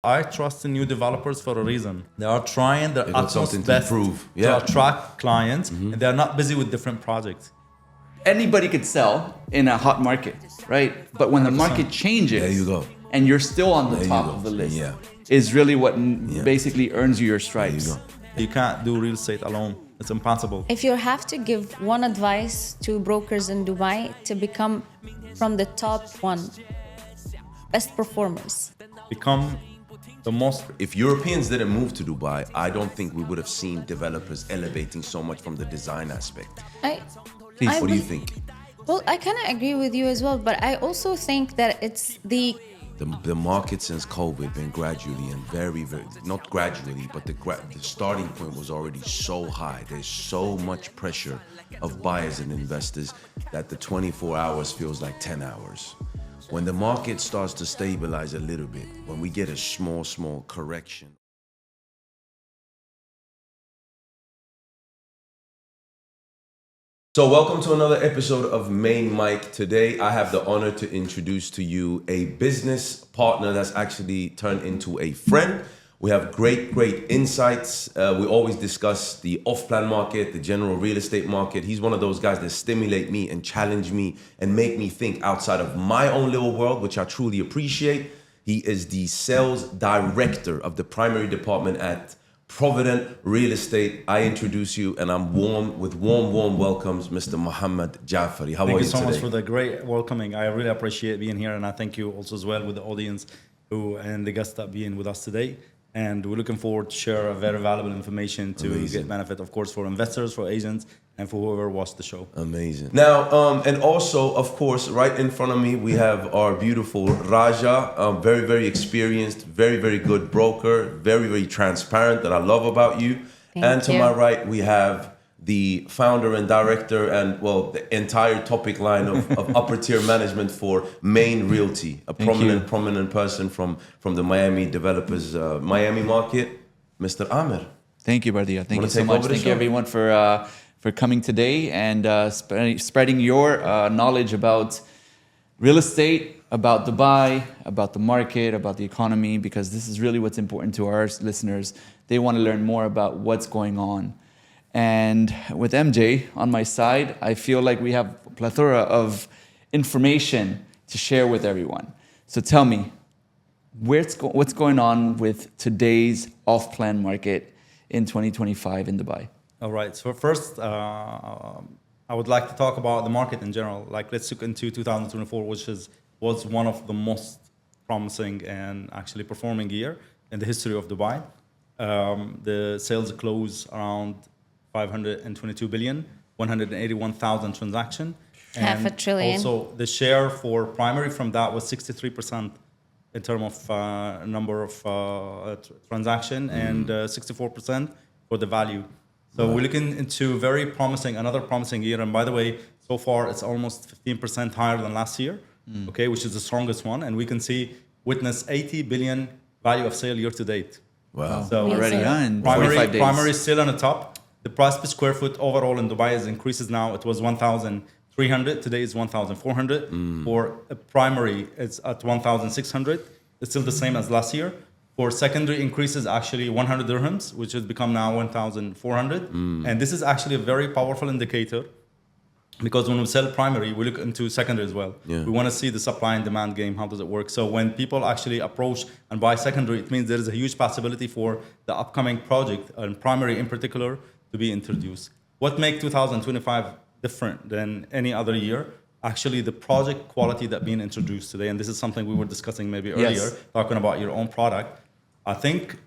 I trust in new developers for a reason. They are trying their They got utmost something to best improve. to Yeah. attract clients, and they are not busy with different projects. Anybody could sell in a hot market, right? But when the 100%. market changes, There you go. and you're still on the There you top go. of the list, Yeah. is really what basically earns you your There you stripes. go. You can't do real estate alone. It's impossible. If you have to give one advice to brokers in Dubai to become from the top one, best performers. Become the most. If Europeans didn't move to Dubai, I don't think we would have seen developers elevating so much from the design aspect. Please, What do you think? Well, I kind of agree with you as well, but I also think that it's The market since COVID been gradually and very, not gradually, but the starting point was already so high. There's so much pressure of buyers and investors that the 24 hours feels like 10 hours. When the market starts to stabilize a little bit, when we get a small correction. So welcome to another episode of Main Mic. Today, I have the honor to introduce to you a business partner that's actually turned into a friend. We have great insights. We always discuss the off-plan market, the general real estate market. He's one of those guys that stimulate me and challenge me and make me think outside of my own little world, which I truly appreciate. He is the sales director of the primary department at Provident Real Estate. I introduce you, and I'm warm welcomes, Mr. Mohammad Jaffrey. How are you Thank you so today? much for the great welcoming. I really appreciate being here, and I thank you also as well with the audience and the guests that being with us today. And we're looking forward to share a very valuable information to get benefit, of course, for investors, for agents, and for whoever watched the show. Amazing. Now, and also, of course, right in front of me, we have our beautiful Raja, very experienced, very good broker, very transparent, that I love about you. Thank to you. my right, we have the founder and director and, well, the entire topic line of upper tier management for Main Realty, a prominent person from the Miami developers, Miami market, Mr. Amir. Thank you, Bardia. Thank you so take much. over the Thank you, show? everyone, for coming today and spreading your knowledge about real estate, about Dubai, about the market, about the economy, because this is really what's important to our listeners. They want to learn more about what's going on. And with MJ on my side, I feel like we have a plethora of information to share with everyone. So tell me, what's going on with today's off-plan market in 2025 in Dubai? All right. So first, I would like to talk about the market in general. Like, let's look into 2024, which was one of the most promising and actually performing year in the history of Dubai. The sales closed around 522 billion, 181,000 transaction. Half a trillion. Also, the share for primary from that was 63% in terms of number of transaction and 64% for the value. So we're looking into another promising year. And by the way, so far it's almost 15% higher than last year, okay, which is the strongest one. And we can witness 80 billion value of sale year to date. Wow. So Already in 45 days. primary is still on the top. The price per square foot overall in Dubai increases now. It was 1,300. Today is 1,400. For a primary, it's at 1,600. It's still the same as last year. For secondary increases actually 100 dirhams, which has become now 1,400. And this is actually a very powerful indicator, because when we sell primary, we look into secondary as well. Yeah. We want to see the supply and demand game. How does it work? So when people actually approach and buy secondary, it means there is a huge possibility for the upcoming project, and primary in particular, to be introduced. What makes 2025 different than any other year? Actually, the project quality that being introduced today, and this is something we were discussing maybe earlier, talking about your own product. I think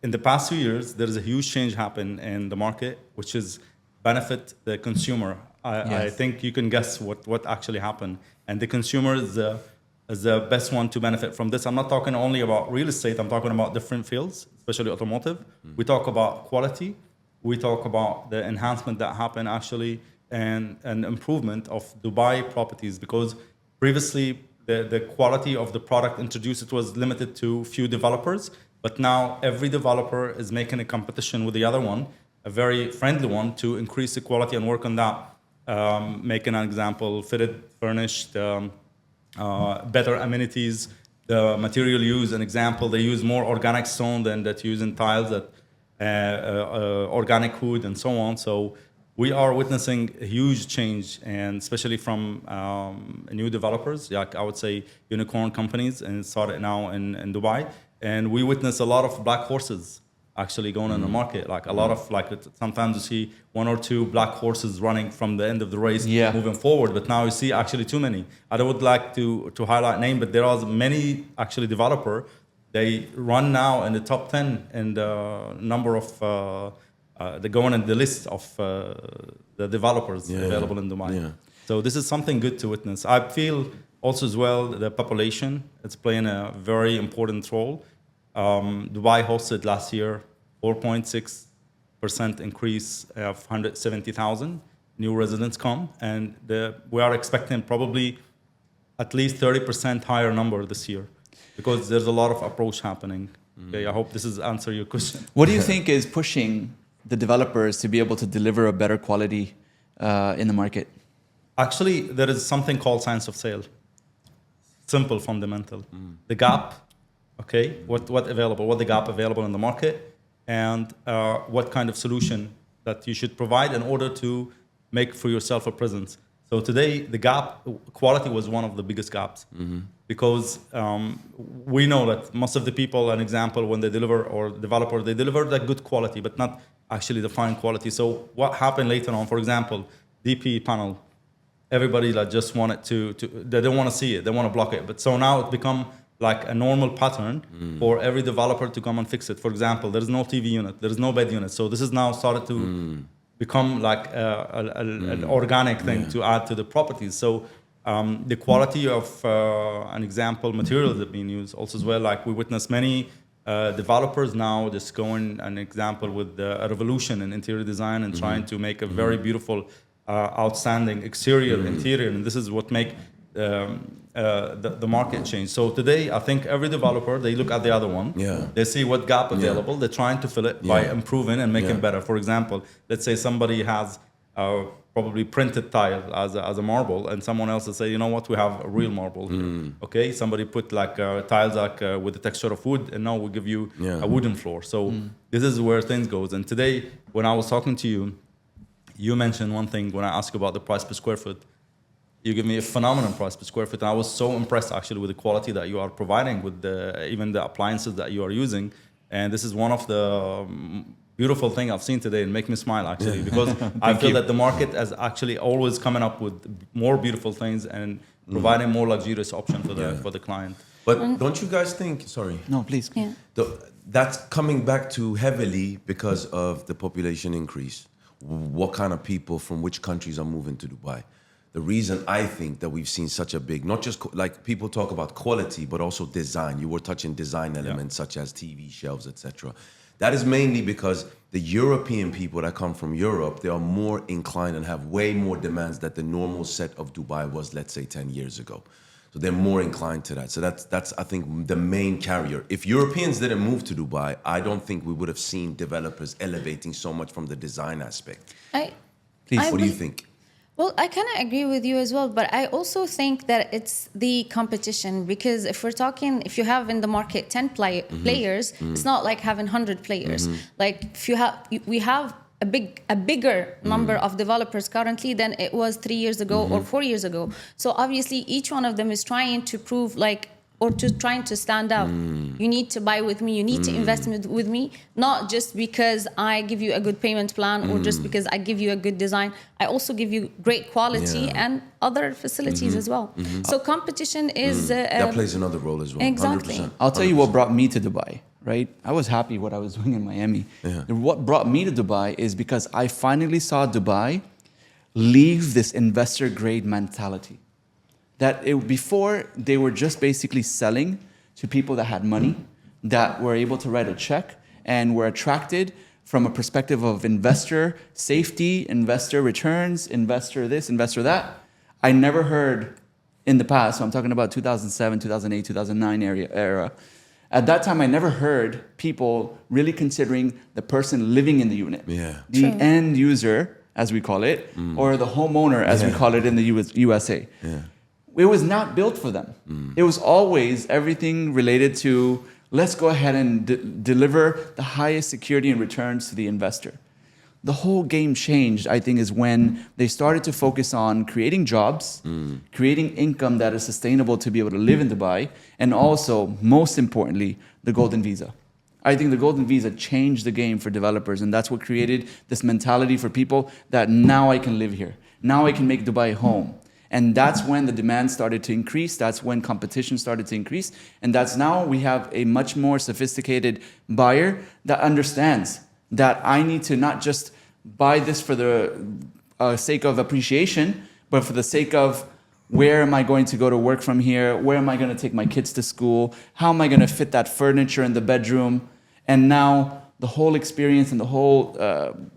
in the past 2 years, there is a huge change happen in the market, which is benefit the consumer. I think you can guess what actually happened. And the consumer is the best one to benefit from this. I'm not talking only about real estate. I'm talking about different fields, especially automotive. We talk about quality. We talk about the enhancement that happened actually and improvement of Dubai properties, because previously the quality of the product introduced, it was limited to few developers. But now every developer is making a competition with the other one, a very friendly one, to increase the quality and work on that. Making an example, fitted, furnished, better amenities, the material used. An example, they use more organic stone than that used in tiles, that organic wood and so on. So we are witnessing a huge change, and especially from new developers, like I would say unicorn companies, and it started now in Dubai. And we witness a lot of black horses actually going in the market. Like a lot of, like sometimes you see one or two black horses running from the end of the race moving forward, but now you see actually too many. I would like to highlight name, but there are many actually developer. They run now in the top 10 in the number of they go on the list of the developers available in Dubai. Yeah. So this is something good to witness. I feel also as well the population is playing a very important role. Dubai hosted last year 4.6% increase of 170,000 new residents come, and we are expecting probably at least 30% higher number this year, because there's a lot of approach happening. Okay, I hope this is answer your question. What do you think is pushing the developers to be able to deliver a better quality in the market? Actually, there is something called science of sale. Simple, fundamental. The gap, okay, what available, what the gap available in the market, and what kind of solution that you should provide in order to make for yourself a presence. So today, the gap, quality was one of the biggest gaps, because we know that most of the people, an example, when they deliver, or developer, they deliver that good quality, but not actually the fine quality. So what happened later on, for example, DP panel, everybody like just wanted to they don't want to see it, they want to block it. But so now it become like a normal pattern for every developer to come and fix it. For example, there is no TV unit, there is no bed unit. So this is now started to become like an organic thing to add to the properties. So the quality of an example materials that being used also as well. Like we witness many developers now just going an example with a revolution in interior design and trying to make a very beautiful, outstanding exterior, interior, and this is what make the market change. So today, I think every developer, they look at the other one. Yeah. They see what gap available. They're trying to fill it by improving and making better. For example, let's say somebody has probably printed tile as a marble, and someone else will say, you know what, we have a real marble here. Okay, somebody put like tiles like with the texture of wood, and now we give you a wooden floor. So this is where things goes. And today, when I was talking to you, you mentioned one thing when I asked about the price per square foot. You give me a phenomenal price per square foot. And I was so impressed actually with the quality that you are providing, with even the appliances that you are using. And this is one of the beautiful things I've seen today, and make me smile actually, because I feel that the market is actually always coming up with more beautiful things and providing more luxurious option for the client. But don't you guys think, sorry. No, please. Yeah. That's coming back to heavily because of the population increase. What kind of people from which countries are moving to Dubai? The reason I think that we've seen such a big, not just like people talk about quality, but also design. You were touching design elements such as TV shelves, etc. That is mainly because the European people that come from Europe, they are more inclined and have way more demands that the normal set of Dubai was, let's say, 10 years ago. So they're more inclined to that. So that's I think the main carrier. If Europeans didn't move to Dubai, I don't think we would have seen developers elevating so much from the design aspect. Please. What do you think? Well, I kind of agree with you as well, but I also think that it's the competition, because if we're talking, if you have in the market 10 players, it's not like having 100 players. Like if you have, we have a bigger number of developers currently than it was 3 years ago or 4 years ago. So obviously each one of them is trying to prove like, or trying to stand out. You need to buy with me, you need to invest with me, not just because I give you a good payment plan or just because I give you a good design. I also give you great quality and other facilities as well. So competition is... that plays another role as well. Exactly. 100%. I'll tell you what brought me to Dubai, right? I was happy what I was doing in Miami. What brought me to Dubai is because I finally saw Dubai leave this investor grade mentality. That before they were just basically selling to people that had money, that were able to write a check and were attracted from a perspective of investor safety, investor returns, investor this, investor that. I never heard in the past, so I'm talking about 2007, 2008, 2009 era. At that time, I never heard people really considering the person living in the unit. The end user, as we call it, or the homeowner, as we call it in the USA. it was not built for them. It was always everything related to let's go ahead and deliver the highest security and returns to the investor. The whole game changed, I think, is when they started to focus on creating jobs, creating income that is sustainable to be able to live in Dubai, and also, most importantly, the golden visa. I think the golden visa changed the game for developers, and that's what created this mentality for people that now I can live here. Now I can make Dubai home. And that's when the demand started to increase. That's when competition started to increase. And that's now we have a much more sophisticated buyer that understands that I need to not just buy this for the sake of appreciation, but for the sake of where am I going to go to work from here? Where am I going to take my kids to school? How am I going to fit that furniture in the bedroom? And now the whole experience and the whole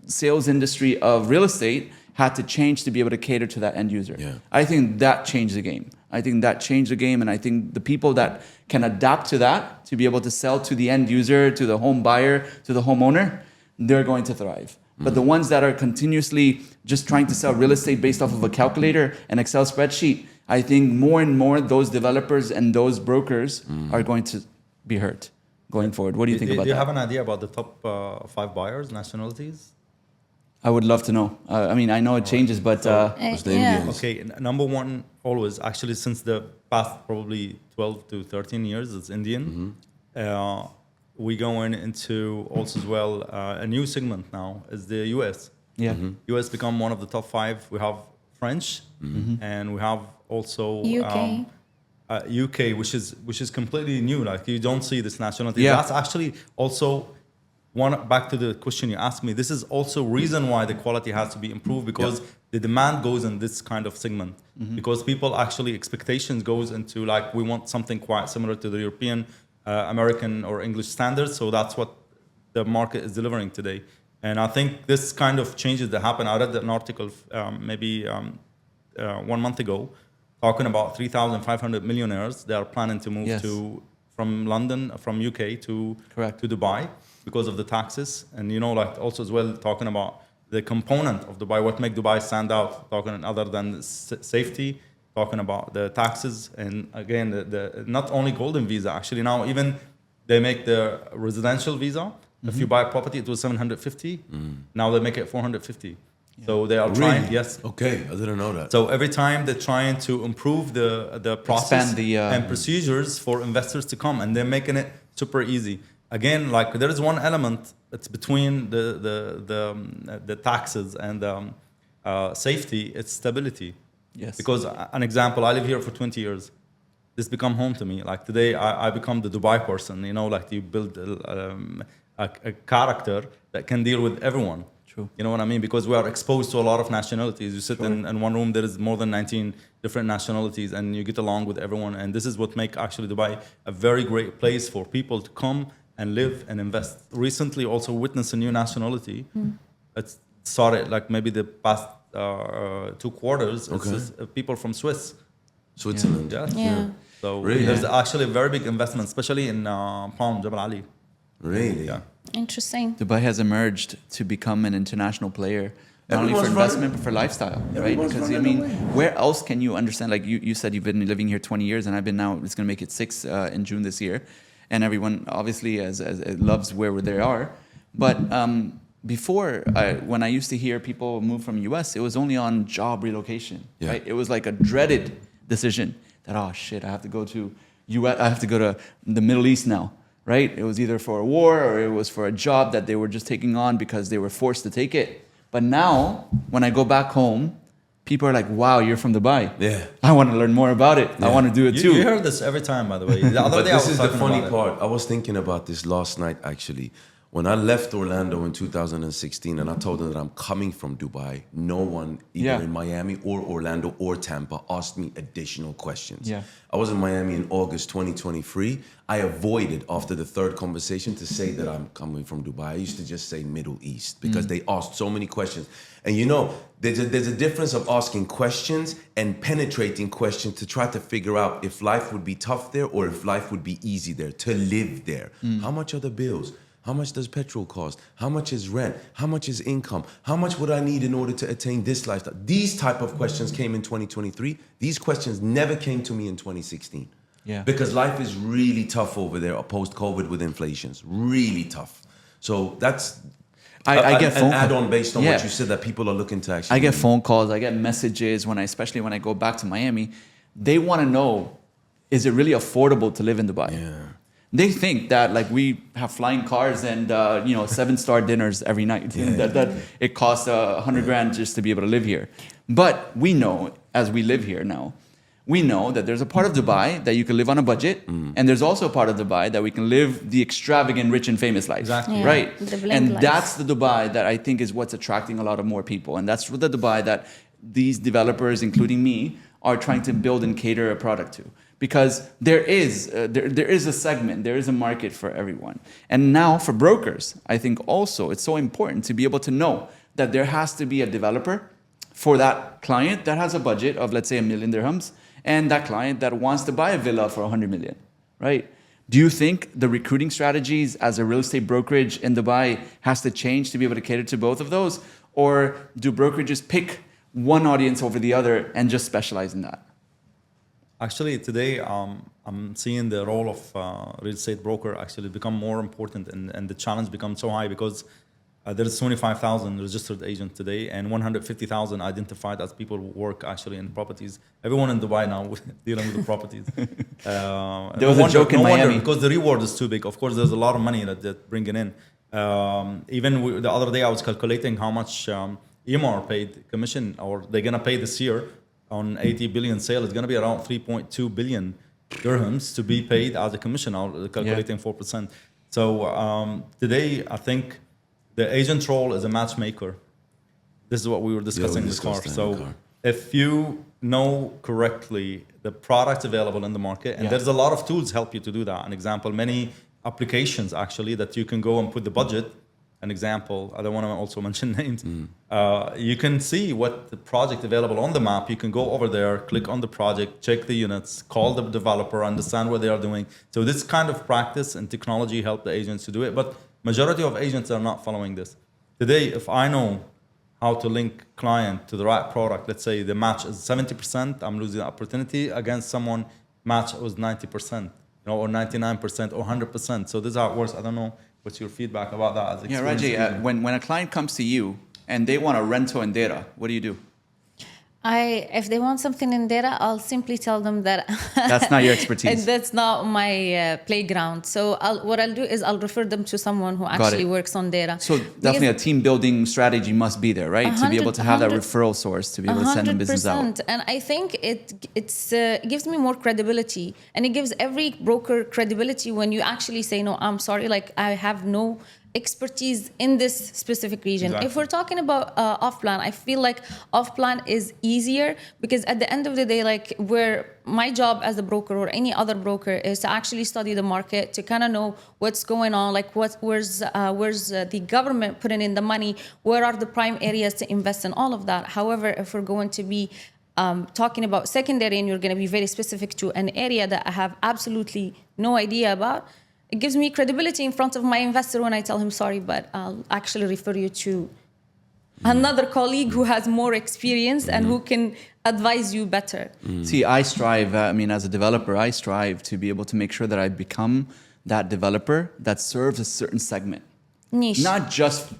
sales industry of real estate had to change to be able to cater to that end user. Yeah. I think that changed the game. I think that changed the game, and I think the people that can adapt to that, to be able to sell to the end user, to the home buyer, to the homeowner, they're going to thrive. But the ones that are continuously just trying to sell real estate based off of a calculator and Excel spreadsheet, I think more and more those developers and those brokers are going to be hurt going forward. What do you think about Do you that? have an idea about the top 5 buyers, nationalities? I would love to know. I mean, I know it changes, but It's the Indians. Okay, number one, always, actually, since the past probably 12 to 13 years, it's Indian. We going into also as well a new segment now is the US. yeah. US become one of the top 5. We have French, and we have also UK. UK, which is completely new. Like you don't see this nationality. Yeah. That's actually also one. Back to the question you asked me. This is also reason why the quality has to be improved because the demand goes in this kind of segment because people actually expectations goes into like we want something quite similar to the European, American or English standards. So that's what the market is delivering today. And I think this kind of changes that happen. I read an article maybe 1 month ago talking about 3,500 millionaires that are planning to move from London, from UK to Dubai because of the taxes. And you know, like also as well talking about the component of Dubai, what make Dubai stand out, talking other than safety, talking about the taxes, and again, the not only golden visa, actually now even they make the residential visa. If you buy a property, it was 750. Now they make it 450. So they are trying. Really? Yes. Okay, I didn't know that. So every time they're trying to improve the process and procedures for investors to come, and they're making it super easy. Again, like there is one element that's between the taxes and safety. It's stability. Yes. Because an example, I live here for 20 years. This become home to me. Like today, I become the Dubai person. You know, like you build a character that can deal with everyone. True. You know what I mean? Because we are exposed to a lot of nationalities. You sit in one room, there is more than 19 different nationalities, and you get along with everyone. And this is what makes actually Dubai a very great place for people to come and live and invest. Recently, also witnessed a new nationality. It started like maybe the past 2 quarters. Okay. It's people from Switzerland. Yeah. So Really? there's actually a very big investment, especially in Palm, Jabal Ali. Really? Yeah. Interesting. Dubai has emerged to become an international player, not only for Everyone's investment, but for lifestyle, right? Everyone's Because, I running mean, away. where else can you understand? Like you said, you've been living here 20 years, and I've been now, it's going to make it 6 in June this year. And everyone, obviously, as loves where they are. But before, when I used to hear people move from US, it was only on job relocation, right? It was like a dreaded decision that, oh, shit, I have to go to US, I have to go to the Middle East now. Right? It was either for a war or it was for a job that they were just taking on because they were forced to take it. But now, when I go back home, people are like, wow, you're from Dubai. Yeah. I want to learn more about it. I want to do it too. You hear this every time, by the way. The other But day I this was is the talking funny about it. part. I was thinking about this last night, actually. When I left Orlando in 2016 and I told them that I'm coming from Dubai, no one, either in Miami or Orlando or Tampa, asked me additional questions. Yeah. I was in Miami in August 2023. I avoided, after the 3rd conversation, to say that I'm coming from Dubai. I used to just say Middle East because they asked so many questions. And you know, there's a difference of asking questions and penetrating questions to try to figure out if life would be tough there or if life would be easy there, to live there. How much are the bills? How much does petrol cost? How much is rent? How much is income? How much would I need in order to attain this lifestyle? These type of questions came in 2023. These questions never came to me in 2016. Yeah. Because life is really tough over there post-COVID with inflations. Really tough. So that's I get an phone add-on based on Yeah. what you said that people are looking to actually. I get phone calls, I get messages especially when I go back to Miami. They want to know, is it really affordable to live in Dubai? Yeah. They think that like we have flying cars and 7-star dinners every night. That it costs $100,000 just to be able to live here. But we know, as we live here now, we know that there's a part of Dubai that you can live on a budget, and there's also a part of Dubai that we can live the extravagant, rich, and famous life. Exactly. Yeah, Right? the blend And life. that's the Dubai that I think is what's attracting a lot of more people. And that's the Dubai that these developers, including me, are trying to build and cater a product to. Because there is a segment, there is a market for everyone. And now for brokers, I think also it's so important to be able to know that there has to be a developer for that client that has a budget of, let's say, $1 million dirhams, and that client that wants to buy a villa for 100 million, right? Do you think the recruiting strategies as a real estate brokerage in Dubai has to change to be able to cater to both of those? Or do brokerages pick one audience over the other and just specialize in that? Actually, today I'm seeing the role of real estate broker actually become more important, and the challenge becomes so high because there's 25,000 registered agents today and 150,000 identified as people who work actually in properties. Everyone in Dubai now dealing with the properties. There was a joke in Miami. Because the reward is too big. Of course, there's a lot of money that bringing in. The other day I was calculating how much Amir paid commission, or they're gonna pay this year on 80 billion sale. It's gonna be around 3.2 billion dirhams to be paid as a commission. I'm calculating 4%. So today I think the agent role is a matchmaker. This is what we were discussing in the car. So if you know correctly the products available in the market, and there's a lot of tools help you to do that. An example, many applications actually that you can go and put the budget. An example, I don't want to also mention names. You can see what the project available on the map. You can go over there, click on the project, check the units, call the developer, understand what they are doing. So this kind of practice and technology help the agents to do it. But majority of agents are not following this. Today, if I know how to link client to the right product, let's say the match is 70%, I'm losing the opportunity against someone match was 90%, or 99% or 100%. So this is how it works. I don't know what's your feedback about that as experience. Yeah, Raji, when a client comes to you and they want a rental in data, what do you do? If they want something in data, I'll simply tell them that That's not your expertise. and that's not my playground. So what I'll do is I'll refer them to someone who actually works on data. So definitely a team building strategy must be there, right? To be able to have that referral source, to be able to send them business out. And I think it gives me more credibility, and it gives every broker credibility when you actually say, no, I'm sorry, like I have no expertise in this specific region. Exactly. If we're talking about off-plan, I feel like off-plan is easier because at the end of the day, like where my job as a broker or any other broker is to actually study the market, to kind of know what's going on, like where's the government putting in the money, where are the prime areas to invest in, all of that. However, if we're going to be talking about secondary and you're going to be very specific to an area that I have absolutely no idea about, it gives me credibility in front of my investor when I tell him, sorry, but I'll actually refer you to another colleague who has more experience and who can advise you better. See, I strive, as a developer, I strive to be able to make sure that I become that developer that serves a certain segment. Niche. Not just,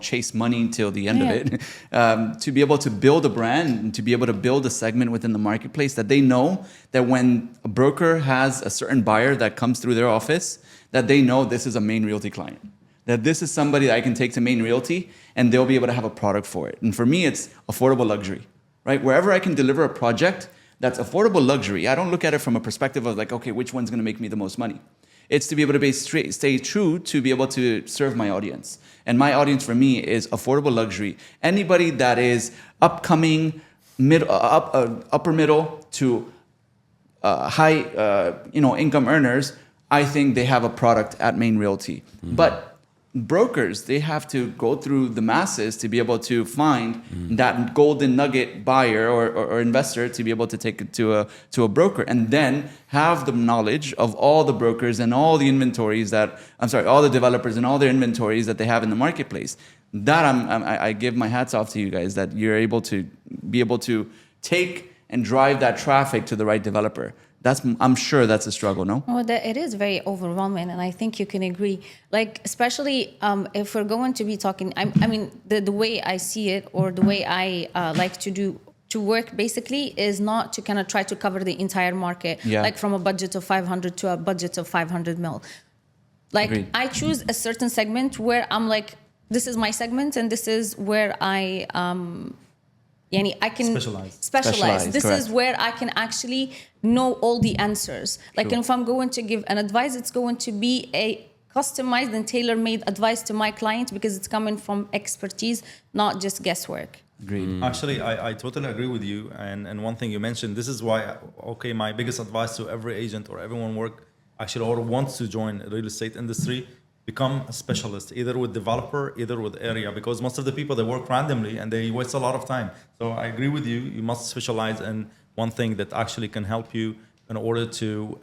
chase money till the end of it. To be able to build a brand and to be able to build a segment within the marketplace that they know that when a broker has a certain buyer that comes through their office, that they know this is a Main Realty client. That this is somebody that I can take to Main Realty and they'll be able to have a product for it. And for me, it's affordable luxury, right? Wherever I can deliver a project that's affordable luxury, I don't look at it from a perspective of like, okay, which one's going to make me the most money? It's to be able to stay true to be able to serve my audience. And my audience for me is affordable luxury. Anybody that is upcoming, upper middle to high income earners, I think they have a product at Main Realty. But brokers, they have to go through the masses to be able to find that golden nugget buyer or investor to be able to take it to a broker, and then have the knowledge of all the brokers and all the inventories all the developers and all their inventories that they have in the marketplace. That I give my hats off to you guys, that you're able to be able to take and drive that traffic to the right developer. I'm sure that's a struggle, no? Well, it is very overwhelming, and I think you can agree. Like, especially if we're going to be talking, I mean, the way I see it, or the way I like to work, basically, is not to kind of try to cover the entire market, like from a budget of 500 to a budget of 500 mil. Like, Agreed. I choose a certain segment where I'm like, this is my segment, and this is where I can specialize. This correct. is where I can actually know all the answers. Like, if I'm going to give an advice, it's going to be a customized and tailor-made advice to my client, because it's coming from expertise, not just guesswork. Agreed. Actually, I totally agree with you. And one thing you mentioned, this is why, my biggest advice to every agent or everyone or wants to join the real estate industry, become a specialist, either with developer, either with area, because most of the people, they work randomly and they waste a lot of time. So I agree with you. You must specialize in one thing that actually can help you in order to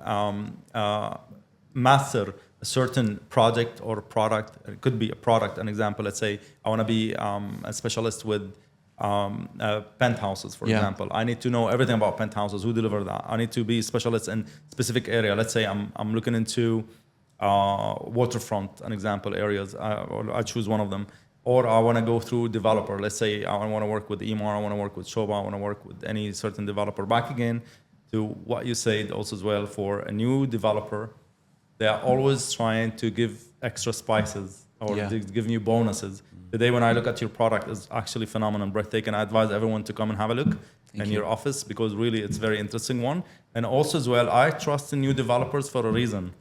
master a certain project or product. It could be a product. An example, let's say I want to be a specialist with penthouses, for example. I need to know everything about penthouses, who deliver that. I need to be a specialist in specific area. Let's say I'm looking into waterfront, an example, areas, or I choose one of them. Or I want to go through developer. Let's say I want to work with Amir, I want to work with Shoba, I want to work with any certain developer. Back again to what you said also as well, for a new developer, they are always trying to give extra spices or give you bonuses. Today, when I look at your product, it's actually phenomenal, breathtaking. I advise everyone to come and have a look in your office, because really it's a very interesting one. And also as well, I trust in new developers for a reason.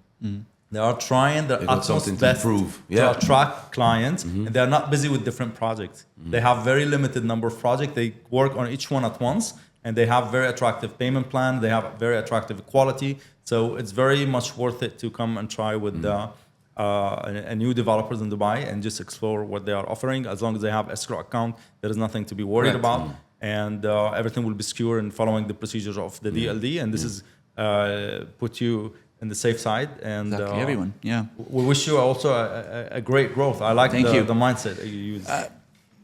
They are trying their utmost best to attract clients, and they are not busy with different projects. They have very limited number of projects. They work on each one at once, and they have very attractive payment plan. They have very attractive quality. So it's very much worth it to come and try with a new developers in Dubai and just explore what they are offering. As long as they have escrow account, there is nothing to be worried about, and everything will be secure and following the procedures of the DLD. And this is put you in the safe side, and Exactly, everyone. Yeah. we wish you also a great growth. I like the mindset that you use.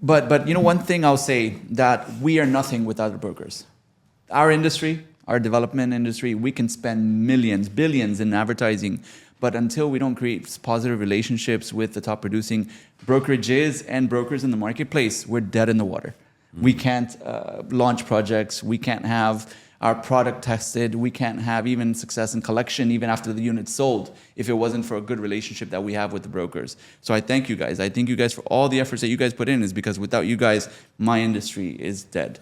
But one thing I'll say, that we are nothing without the brokers. Our industry, our development industry, we can spend millions, billions in advertising, but until we don't create positive relationships with the top producing brokerages and brokers in the marketplace, we're dead in the water. We can't launch projects. We can't have our product tested. We can't have even success in collection even after the unit's sold if it wasn't for a good relationship that we have with the brokers. So I thank you guys. I thank you guys for all the efforts that you guys put in, is because without you guys, my industry is dead.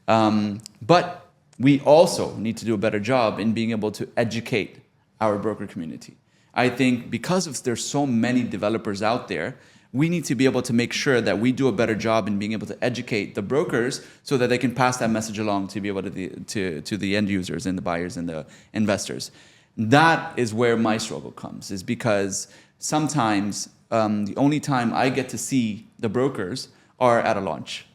But we also need to do a better job in being able to educate our broker community. I think because there's so many developers out there, we need to be able to make sure that we do a better job in being able to educate the brokers so that they can pass that message along to be able to the end users and the buyers and the investors. That is where my struggle comes, is because sometimes the only time I get to see the brokers are at a launch.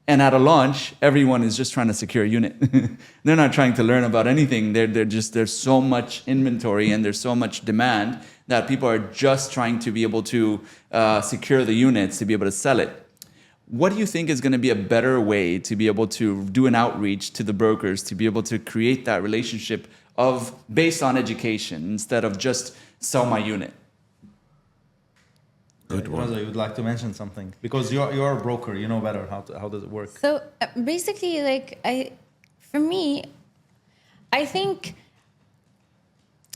And at a launch, everyone is just trying to secure a unit. They're not trying to learn about anything. There's so much inventory and there's so much demand that people are just trying to be able to secure the units to be able to sell it. What do you think is going to be a better way to be able to do an outreach to the brokers, to be able to create that relationship based on education instead of just sell my unit? Good one. You would like to mention something, because you're a broker, you know better how does it work. So basically, I think,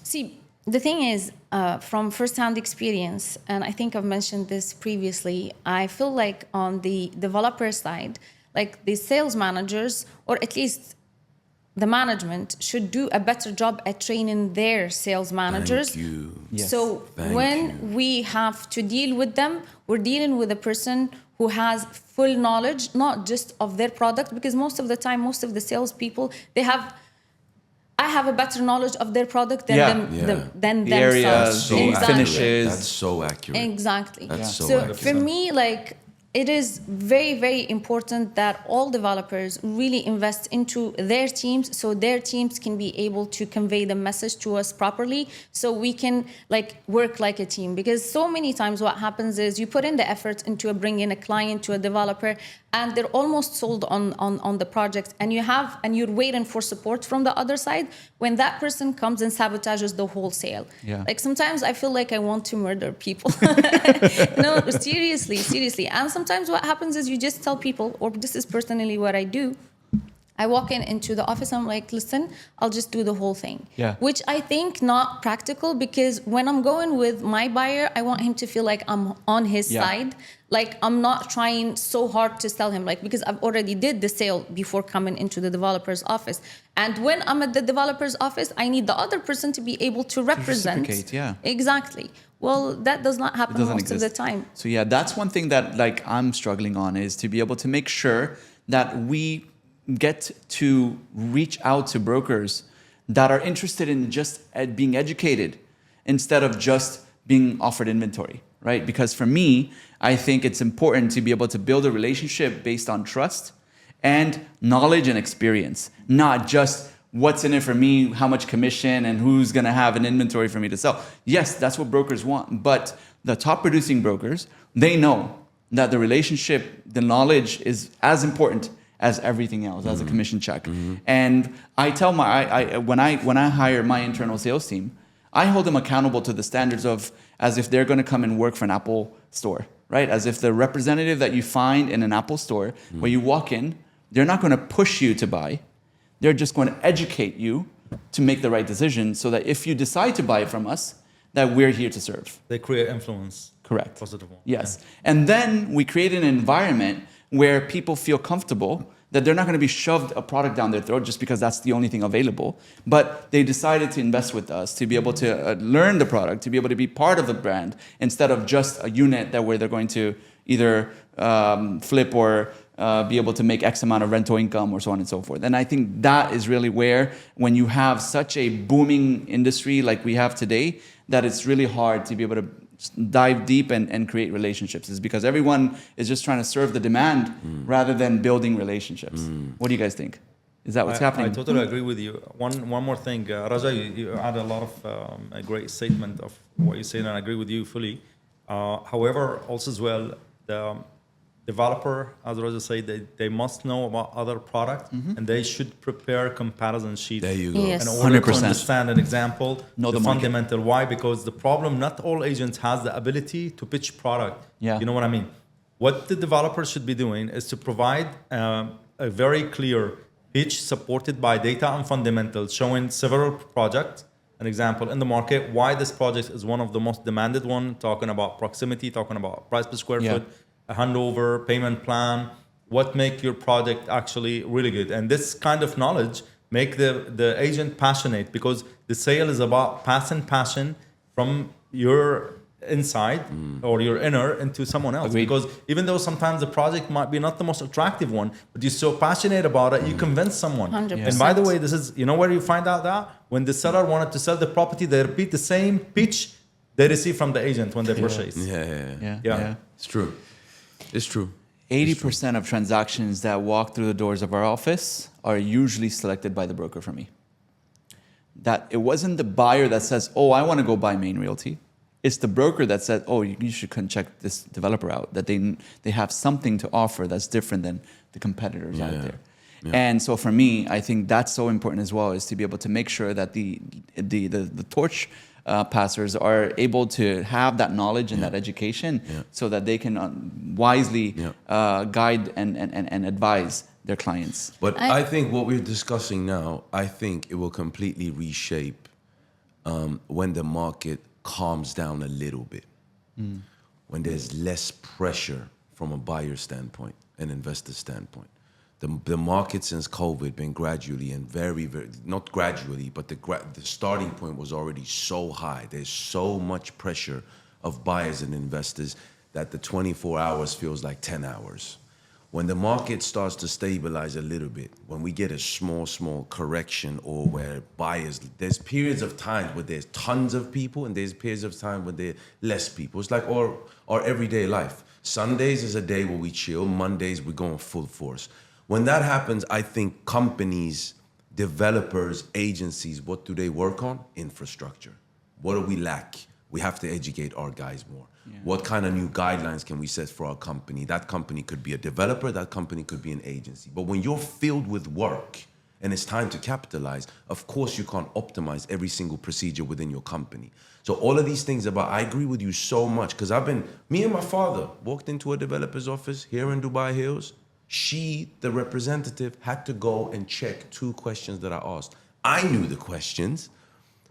see, the thing is, from first-hand experience, and I think I've mentioned this previously, I feel like on the developer side, like the sales managers, or at least the management, should do a better job at training their sales managers. Thank you. Yes. So we have to deal with them, we're dealing with a person who has full knowledge, not just of their product, because most of the time, most of the salespeople, I I have a better knowledge of their product than Yeah. than The themselves. areas, So the accurate. finishes. That's so accurate. Exactly. That's so So accurate. for me, like, it is very, very important that all developers really invest into their teams so their teams can be able to convey the message to us properly so we can like work like a team. Because so many times what happens is you put in the effort into bringing a client to a developer and they're almost sold on the project and you're waiting for support from the other side when that person comes and sabotages the whole sale. Yeah. Like sometimes I feel like I want to murder people. No, seriously. And sometimes what happens is you just tell people, or this is personally what I do. I walk into the office, I'm like, listen, I'll just do the whole thing. Yeah. Which I think not practical because when I'm going with my buyer, I want him to feel like I'm on his side. Like I'm not trying so hard to sell him, like because I've already did the sale before coming into the developer's office. And when I'm at the developer's office, I need the other person to be able to represent. reciprocate, yeah. Exactly. Well, that does not happen most of the time. So yeah, that's one thing that like I'm struggling on is to be able to make sure that we get to reach out to brokers that are interested in just being educated instead of just being offered inventory, right? Because for me, I think it's important to be able to build a relationship based on trust and knowledge and experience, not just what's in it for me, how much commission, and who's going to have an inventory for me to sell. Yes, that's what brokers want. But the top producing brokers, they know that the relationship, the knowledge is as important as everything else, as a commission check. And I tell when I hire my internal sales team, I hold them accountable to the standards of as if they're going to come and work for an Apple store, right? As if the representative that you find in an Apple store, where you walk in, they're not going to push you to buy. They're just going to educate you to make the right decision so that if you decide to buy it from us, that we're here to serve. They create influence. Correct. Positive one. Yes. And then we create an environment where people feel comfortable that they're not going to be shoved a product down their throat just because that's the only thing available. But they decided to invest with us to be able to learn the product, to be able to be part of the brand instead of just a unit that where they're going to either flip or be able to make X amount of rental income or so on and so forth. And I think that is really where, when you have such a booming industry like we have today, that it's really hard to be able to dive deep and create relationships, is because everyone is just trying to serve the demand rather than building relationships. What do you guys think? Is that what's happening? I totally agree with you. One more thing, Raja, you added a lot of a great statement of what you said, and I agree with you fully. However, also as well, the developer, as Raja said, they must know about other products, and they should prepare comparison sheets. There you go. Yes. In order 100%. to understand an example, Know the the market. fundamental. Why? Because the problem, not all agents has the ability to pitch product. Yeah. You know what I mean? What the developer should be doing is to provide a very clear pitch supported by data and fundamentals, showing several projects, an example in the market, why this project is one of the most demanded one, talking about proximity, talking about price per square foot, a handover, payment plan, what make your project actually really good. And this kind of knowledge make the agent passionate, because the sale is about passing passion from your inside or your inner into someone else. Agreed. Because even though sometimes the project might be not the most attractive one, but you're so passionate about it, you convince someone. 100%. And by the way, this is, you know where you find out that? When the seller wanted to sell the property, they repeat the same pitch they receive from the agent when they purchase. Yeah. It's true. It's true. 80% of transactions that walk through the doors of our office are usually selected by the broker for me. That it wasn't the buyer that says, oh, I want to go buy Main Realty. It's the broker that said, oh, you should come check this developer out, that they have something to offer that's different than the competitors out there. Yeah. And so for me, I think that's so important as well, is to be able to make sure that the torch passers are able to have that knowledge and that education so that they can wisely guide and advise their clients. But I think what we're discussing now, I think it will completely reshape when the market calms down a little bit, when there's less pressure from a buyer standpoint, an investor standpoint. The market since COVID been gradually and very, not gradually, but the starting point was already so high. There's so much pressure of buyers and investors that the 24 hours feels like 10 hours. when the market starts to stabilize a little bit, when we get a small correction, or where buyers, there's periods of time where there's tons of people and there's periods of time where there's less people. It's like our everyday life. Sundays is a day where we chill. Mondays we're going full force. When that happens, I think companies, developers, agencies, what do they work on? Infrastructure. What do we lack? We have to educate our guys more. Yeah. What kind of new guidelines can we set for our company? That company could be a developer, that company could be an agency. But when you're filled with work and it's time to capitalize, of course you can't optimize every single procedure within your company. So all of these things I agree with you so much, because me and my father walked into a developer's office here in Dubai Hills. She, the representative, had to go and check 2 questions that I asked. I knew the questions.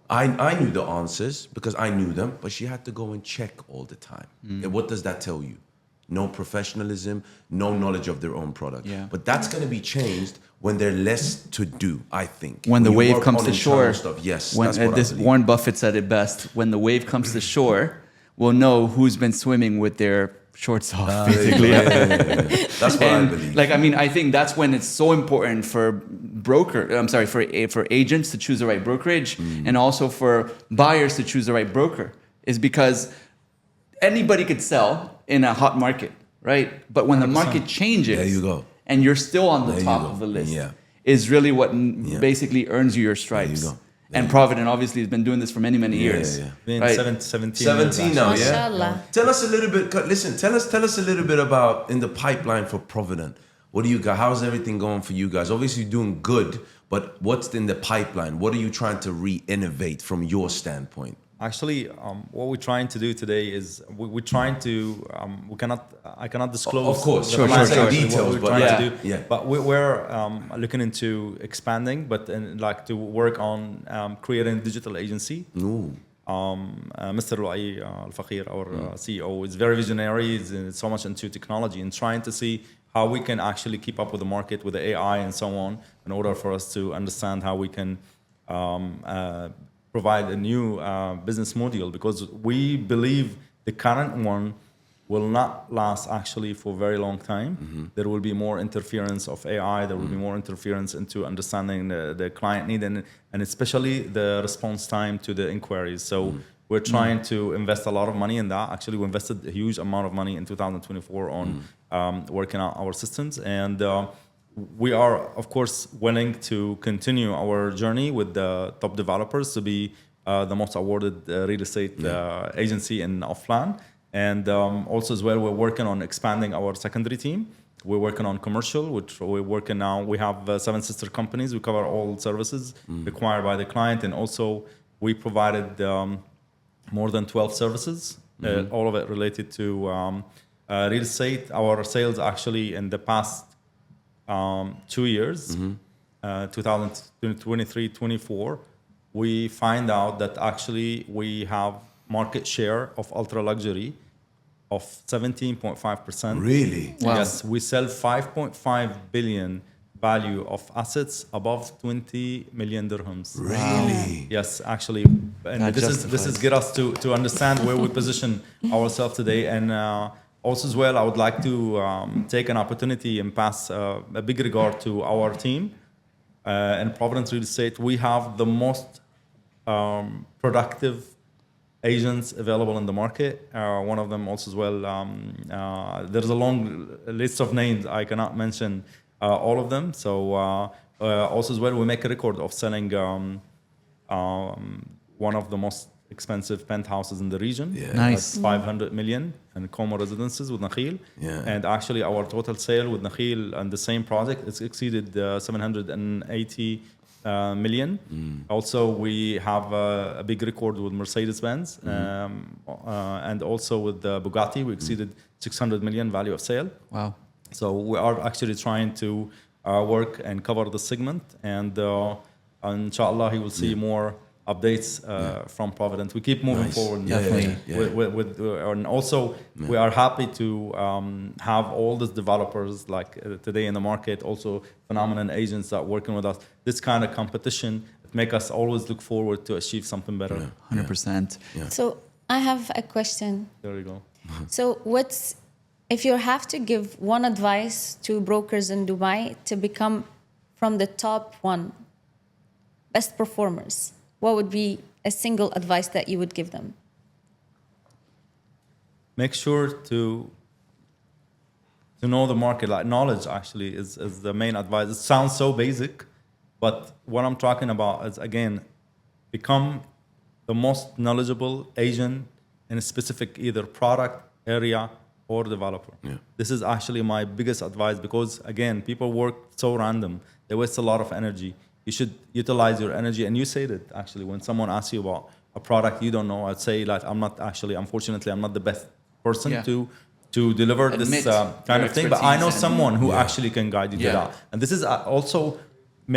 I knew the answers because I knew them, but she had to go and check all the time. And what does that tell you? No professionalism, no knowledge of their own product. Yeah. But that's going to be changed when there's less to do, I think. When the you wave work comes on to internal shore. stuff. Yes, when, that's what I this believe. Warren Buffett said it best. When the wave comes to shore, we'll know who's been swimming with their shorts off, basically. That's what I believe. Like, I mean, I think that's when it's so important for for agents to choose the right brokerage, and also for buyers to choose the right broker, is because anybody could sell in a hot market, right? But when the market changes, There you go. and you're still on the There you top go. of the list, Yeah. is really what basically earns you your stripes. There you go. And Provident obviously has been doing this for many, many years. yeah. Been Right. 17 17 years, now, actually. yeah? Mashallah. Tell us a little bit, listen, tell us a little bit about in the pipeline for Provident. What do you got? How's everything going for you guys? Obviously you're doing good, but what's in the pipeline? What are you trying to re-innovate from your standpoint? Actually, what we're trying to do today is we're trying to. I cannot disclose. Of course, the sure, plans sure, actually, details, what we're but trying yeah, to do. yeah. But we're looking into expanding, but like to work on creating a digital agency. Ooh. Mr. Luai Al-Fakir, our CEO, is very visionary. He's so much into technology and trying to see how we can actually keep up with the market, with the AI and so on, in order for us to understand how we can provide a new business model, because we believe the current one will not last actually for a very long time. There will be more interference of AI. There will be more interference into understanding the client need and especially the response time to the inquiries. So we're trying to invest a lot of money in that. Actually, we invested a huge amount of money in 2024 on working out our systems. And we are, of course, willing to continue our journey with the top developers to be the most awarded real estate agency in Offline. And also as well, we're working on expanding our secondary team. We're working on commercial, which we're working now. We have 7 sister companies. We cover all services required by the client. And also we provided more than 12 services, all of it related to real estate. Our sales actually in the past 2 years, 2023-24, we find out that actually we have market share of ultra luxury of 17.5%. Really? Wow. Yes, we sell 5.5 billion value of assets above 20 million dirhams. Really? Yes, actually, and That this is justifies. get us to understand where we position ourselves today. And also as well, I would like to take an opportunity and pass a big regard to our team in Provident Real Estate. We have the most productive agents available in the market. One of them also as well. There's a long list of names. I cannot mention all of them. So also as well, we make a record of selling one of the most expensive penthouses in the region. Yeah. Nice. That's 500 million and Como residences with Nakhil. Yeah. And actually our total sale with Nakhil and the same project, it's exceeded 780 million. Also, we have a big record with Mercedes-Benz and also with Bugatti. We exceeded 600 million value of sale. Wow. So we are actually trying to work and cover the segment, and inshallah, he will see more updates from Provident. We keep moving forward. Definitely. And also, we are happy to have all these developers like today in the market, also phenomenal agents that are working with us. This kind of competition make us always look forward to achieve something better. 100%. So I have a question. There you go. So what's if you have to give one advice to brokers in Dubai to become from the top one best performers, what would be a single advice that you would give them? Make sure to know the market. Like knowledge actually is the main advice. It sounds so basic, but what I'm talking about is, again, become the most knowledgeable agent in a specific either product area or developer. Yeah. This is actually my biggest advice, because again, people work so random. They waste a lot of energy. You should utilize your energy. And you said it actually, when someone asks you about a product you don't know, I'd say like, unfortunately, I'm not the best person Yeah. to deliver Admit this kind your of thing, but I know expertise someone who Yeah. actually can guide you to Yeah. that. And this is also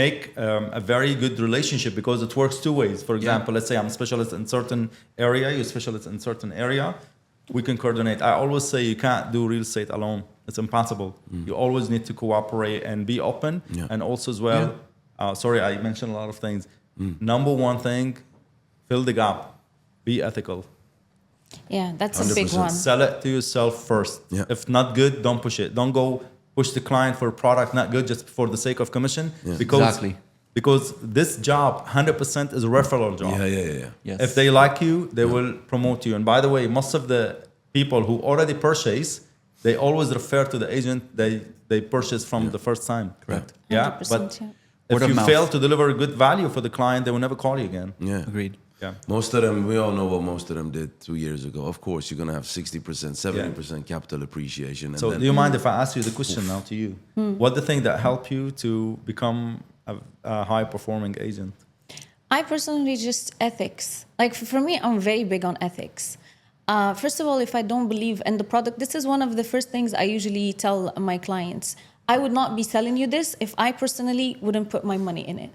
make a very good relationship, because it works two ways. For example, let's say I'm a specialist in certain area, you're a specialist in certain area, we can coordinate. I always say you can't do real estate alone. It's impossible. You always need to cooperate and be open. Yeah. And also as well, sorry, I mentioned a lot of things. Number one thing, fill the gap. Be ethical. Yeah, that's a big 100%. one. Sell it to yourself first. Yeah. If not good, don't push it. Don't go push the client for a product not good just for the sake of commission. Exactly. Because this job, 100% is a referral job. Yeah. Yes. If they like you, they will promote you. And by the way, most of the people who already purchase, they always refer to the agent they purchased from the first time. Correct. Yeah. 100%, But yeah. Word if of you mouth. fail to deliver good value for the client, they will never call you again. Yeah. Agreed. Yeah. Most of them, we all know what most of them did 2 years ago. Of course, you're going to have 60%, 70% capital appreciation. And So then, do you mind if I ask you the question now to you? What the thing that helped you to become a high performing agent? I personally just ethics. Like for me, I'm very big on ethics. First of all, if I don't believe in the product, this is one of the first things I usually tell my clients. I would not be selling you this if I personally wouldn't put my money in it.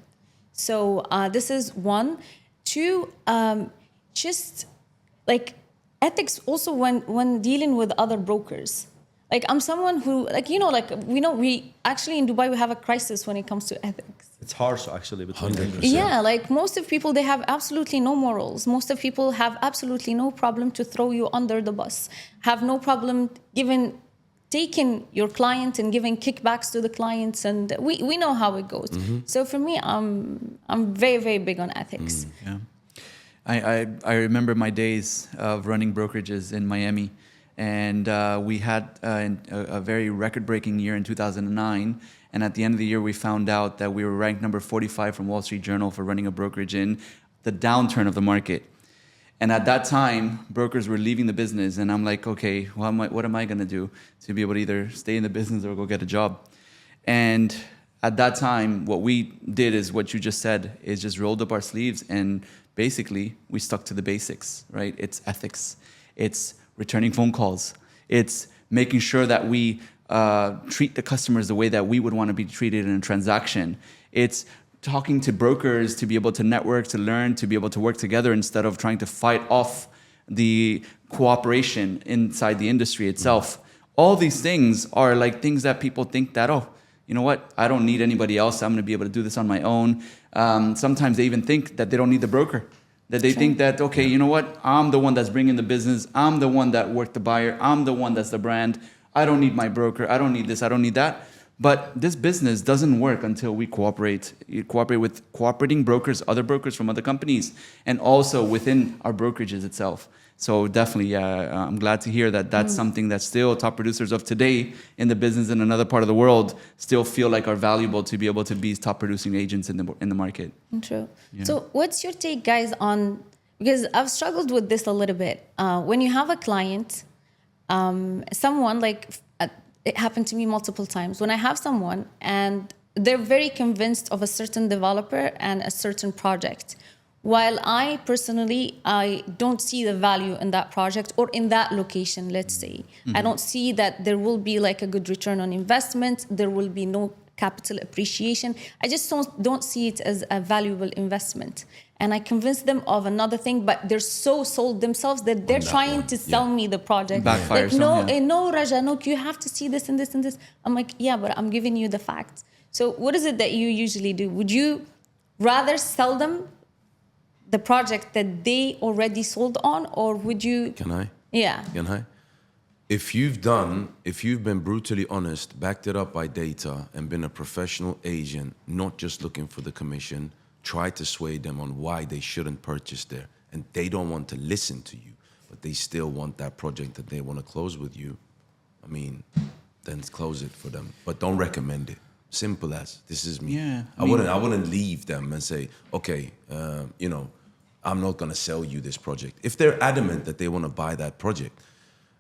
So this is one. Two, just like ethics also when dealing with other brokers. Like I'm someone who, like, we actually in Dubai, we have a crisis when it comes to ethics. It's harsh actually between 100%. agents. Yeah, like most of people, they have absolutely no morals. Most of people have absolutely no problem to throw you under the bus. Have no problem taking your client and giving kickbacks to the clients, and we know how it goes. So for me, I'm very, very big on ethics. Yeah. I remember my days of running brokerages in Miami, and we had a very record-breaking year in 2009. And at the end of the year, we found out that we were ranked number 45 from Wall Street Journal for running a brokerage in the downturn of the market. And at that time, brokers were leaving the business, and I'm like, okay, what am I going to do to be able to either stay in the business or go get a job? And at that time, what we did is what you just said, is just rolled up our sleeves, and basically we stuck to the basics, right? It's ethics. It's returning phone calls. It's making sure that we treat the customers the way that we would want to be treated in a transaction. It's talking to brokers to be able to network, to learn, to be able to work together instead of trying to fight off the cooperation inside the industry itself. All these things are like things that people think that, oh, you know what, I don't need anybody else. I'm going to be able to do this on my own. Sometimes they even think that they don't need the broker. That they think that, okay, you know what, I'm the one that's bringing the business. I'm the one that worked the buyer. I'm the one that's the brand. I don't need my broker. I don't need this. I don't need that. But this business doesn't work until we cooperate. You cooperate with cooperating brokers, other brokers from other companies, and also within our brokerages itself. So definitely, I'm glad to hear that that's something that still top producers of today in the business in another part of the world still feel like are valuable to be able to be top producing agents in the market. True. So what's your take, guys, on, because I've struggled with this a little bit. When you have a client, someone like, it happened to me multiple times. When I have someone and they're very convinced of a certain developer and a certain project, while I personally, I don't see the value in that project or in that location, let's say. I don't see that there will be like a good return on investment. There will be no capital appreciation. I just don't see it as a valuable investment. And I convince them of another thing, but they're so sold themselves that they're trying to sell me the project. Backfires. Like, no, Raja, no, you have to see this and this and this. I'm like, yeah, but I'm giving you the facts. So what is it that you usually do? Would you rather sell them the project that they already sold on, or would you? Can I? Yeah. Can I? if you've been brutally honest, backed it up by data, and been a professional agent, not just looking for the commission, try to sway them on why they shouldn't purchase there, and they don't want to listen to you, but they still want that project that they want to close with you, I mean, then close it for them. But don't recommend it. Simple as, this is me. Yeah, I wouldn't leave them and say, okay, you know, I'm not going to sell you this project. If they're adamant that they want to buy that project,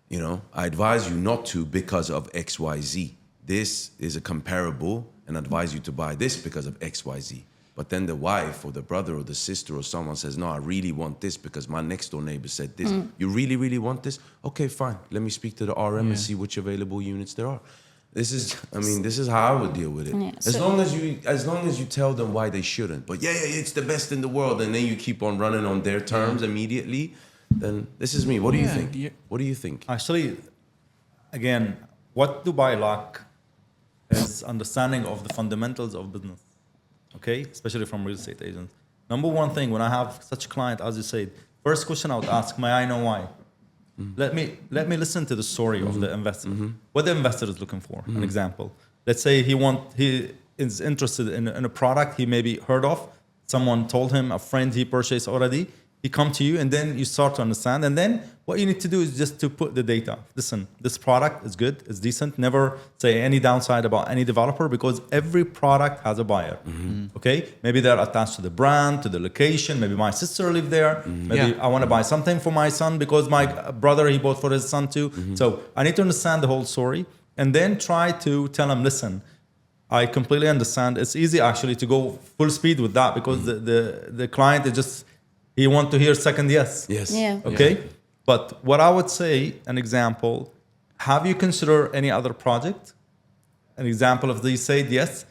you know, I advise you not to because of X, Y, Z. This is a comparable, and advise you to buy this because of X, Y, Z. But then the wife or the brother or the sister or someone says, no, I really want this because my next door neighbor said this. You really, really want this? Okay, fine. Let me speak to the RM and see which available units there are. This is how I would deal with it. Yeah, as long as you tell them why they shouldn't. But yeah, it's the best in the world, and then you keep on running on their terms immediately, then this is me. What do you think? Yeah. What do you think? Actually, again, what Dubai lack is understanding of the fundamentals of business, okay? Especially from real estate agents. Number one thing, when I have such a client, as you said, first question I would ask, may I know why? Let me listen to the story of the investor. What the investor is looking for. An example. Let's say he is interested in a product he maybe heard of. Someone told him, a friend he purchased already. He come to you, and then you start to understand. And then what you need to do is just to put the data. Listen, this product is good, it's decent. Never say any downside about any developer, because every product has a buyer. Okay, maybe they're attached to the brand, to the location. Maybe my sister live there. Maybe I want to buy something for my son because my brother he bought for his son too. So I need to understand the whole story, and then try to tell him, listen, I completely understand. It's easy actually to go full speed with that, because the client is just, he want to hear second yes. Yes. Yeah. Okay. Yeah. But what I would say, an example, have you considered any other project? An example of these said yes.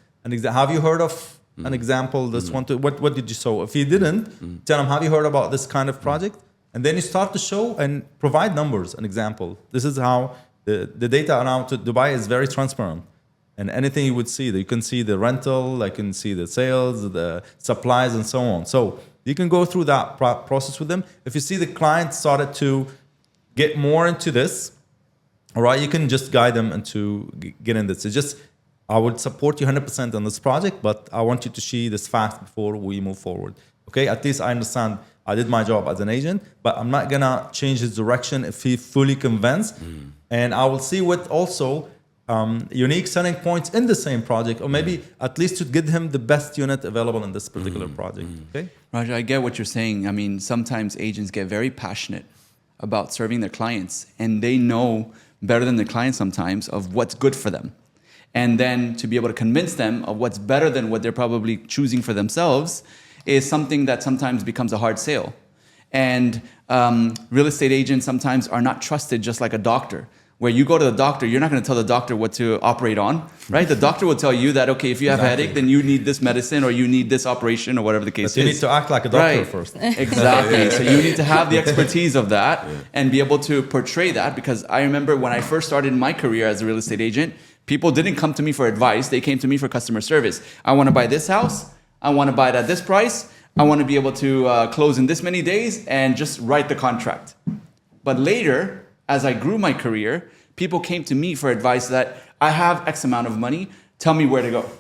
Have you heard of an example? This one. What did you show? If you didn't, tell them, have you heard about this kind of project? And then you start to show and provide numbers. An example. This is how the data around Dubai is very transparent. And anything you would see, you can see the rental, I can see the sales, the supplies, and so on. So you can go through that process with them. If you see the client started to get more into this, all right, you can just guide them into getting this. It's just, I would support you 100% on this project, but I want you to see this fact before we move forward. Okay, at least I understand I did my job as an agent, but I'm not gonna change his direction if he's fully convinced. And I will see what also unique selling points in the same project, or maybe at least to get him the best unit available in this particular project. Okay, Roger, I get what you're saying. I mean, sometimes agents get very passionate about serving their clients, and they know better than the client sometimes of what's good for them. And then to be able to convince them of what's better than what they're probably choosing for themselves is something that sometimes becomes a hard sale. And real estate agents sometimes are not trusted, just like a doctor. Where you go to the doctor, you're not going to tell the doctor what to operate on, right? The doctor will tell you that, okay, if you have a headache, then you need this medicine, or you need this operation, or whatever the case is. But you need to act like a doctor first. Exactly. So you need to have the expertise of that and be able to portray that. Because I remember when I first started my career as a real estate agent, people didn't come to me for advice. They came to me for customer service. I want to buy this house. I want to buy it at this price. I want to be able to close in this many days and just write the contract. But later, as I grew my career, people came to me for advice that I have X amount of money, tell me where to go,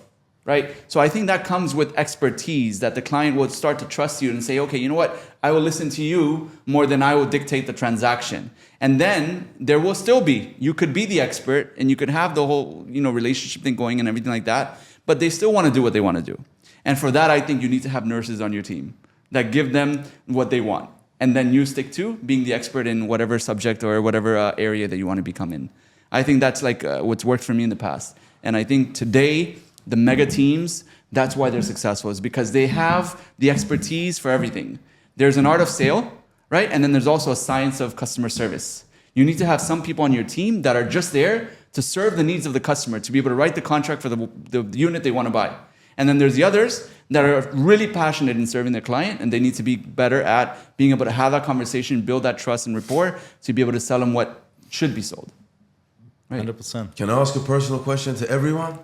right? So I think that comes with expertise, that the client will start to trust you and say, okay, you know what? I will listen to you more than I will dictate the transaction. And then there will still be, you could be the expert and you could have the whole, relationship thing going and everything like that, but they still want to do what they want to do. And for that, I think you need to have nurses on your team that give them what they want. And then you stick to being the expert in whatever subject or whatever area that you want to become in. I think that's like what's worked for me in the past. And I think today, the mega teams, that's why they're successful, is because they have the expertise for everything. There's an art of sale, right? And then there's also a science of customer service. You need to have some people on your team that are just there to serve the needs of the customer, to be able to write the contract for the unit they want to buy. And then there's the others that are really passionate in serving their client, and they need to be better at being able to have that conversation, build that trust and rapport to be able to sell them what should be sold. Right. 100%. Can I ask a personal question to everyone?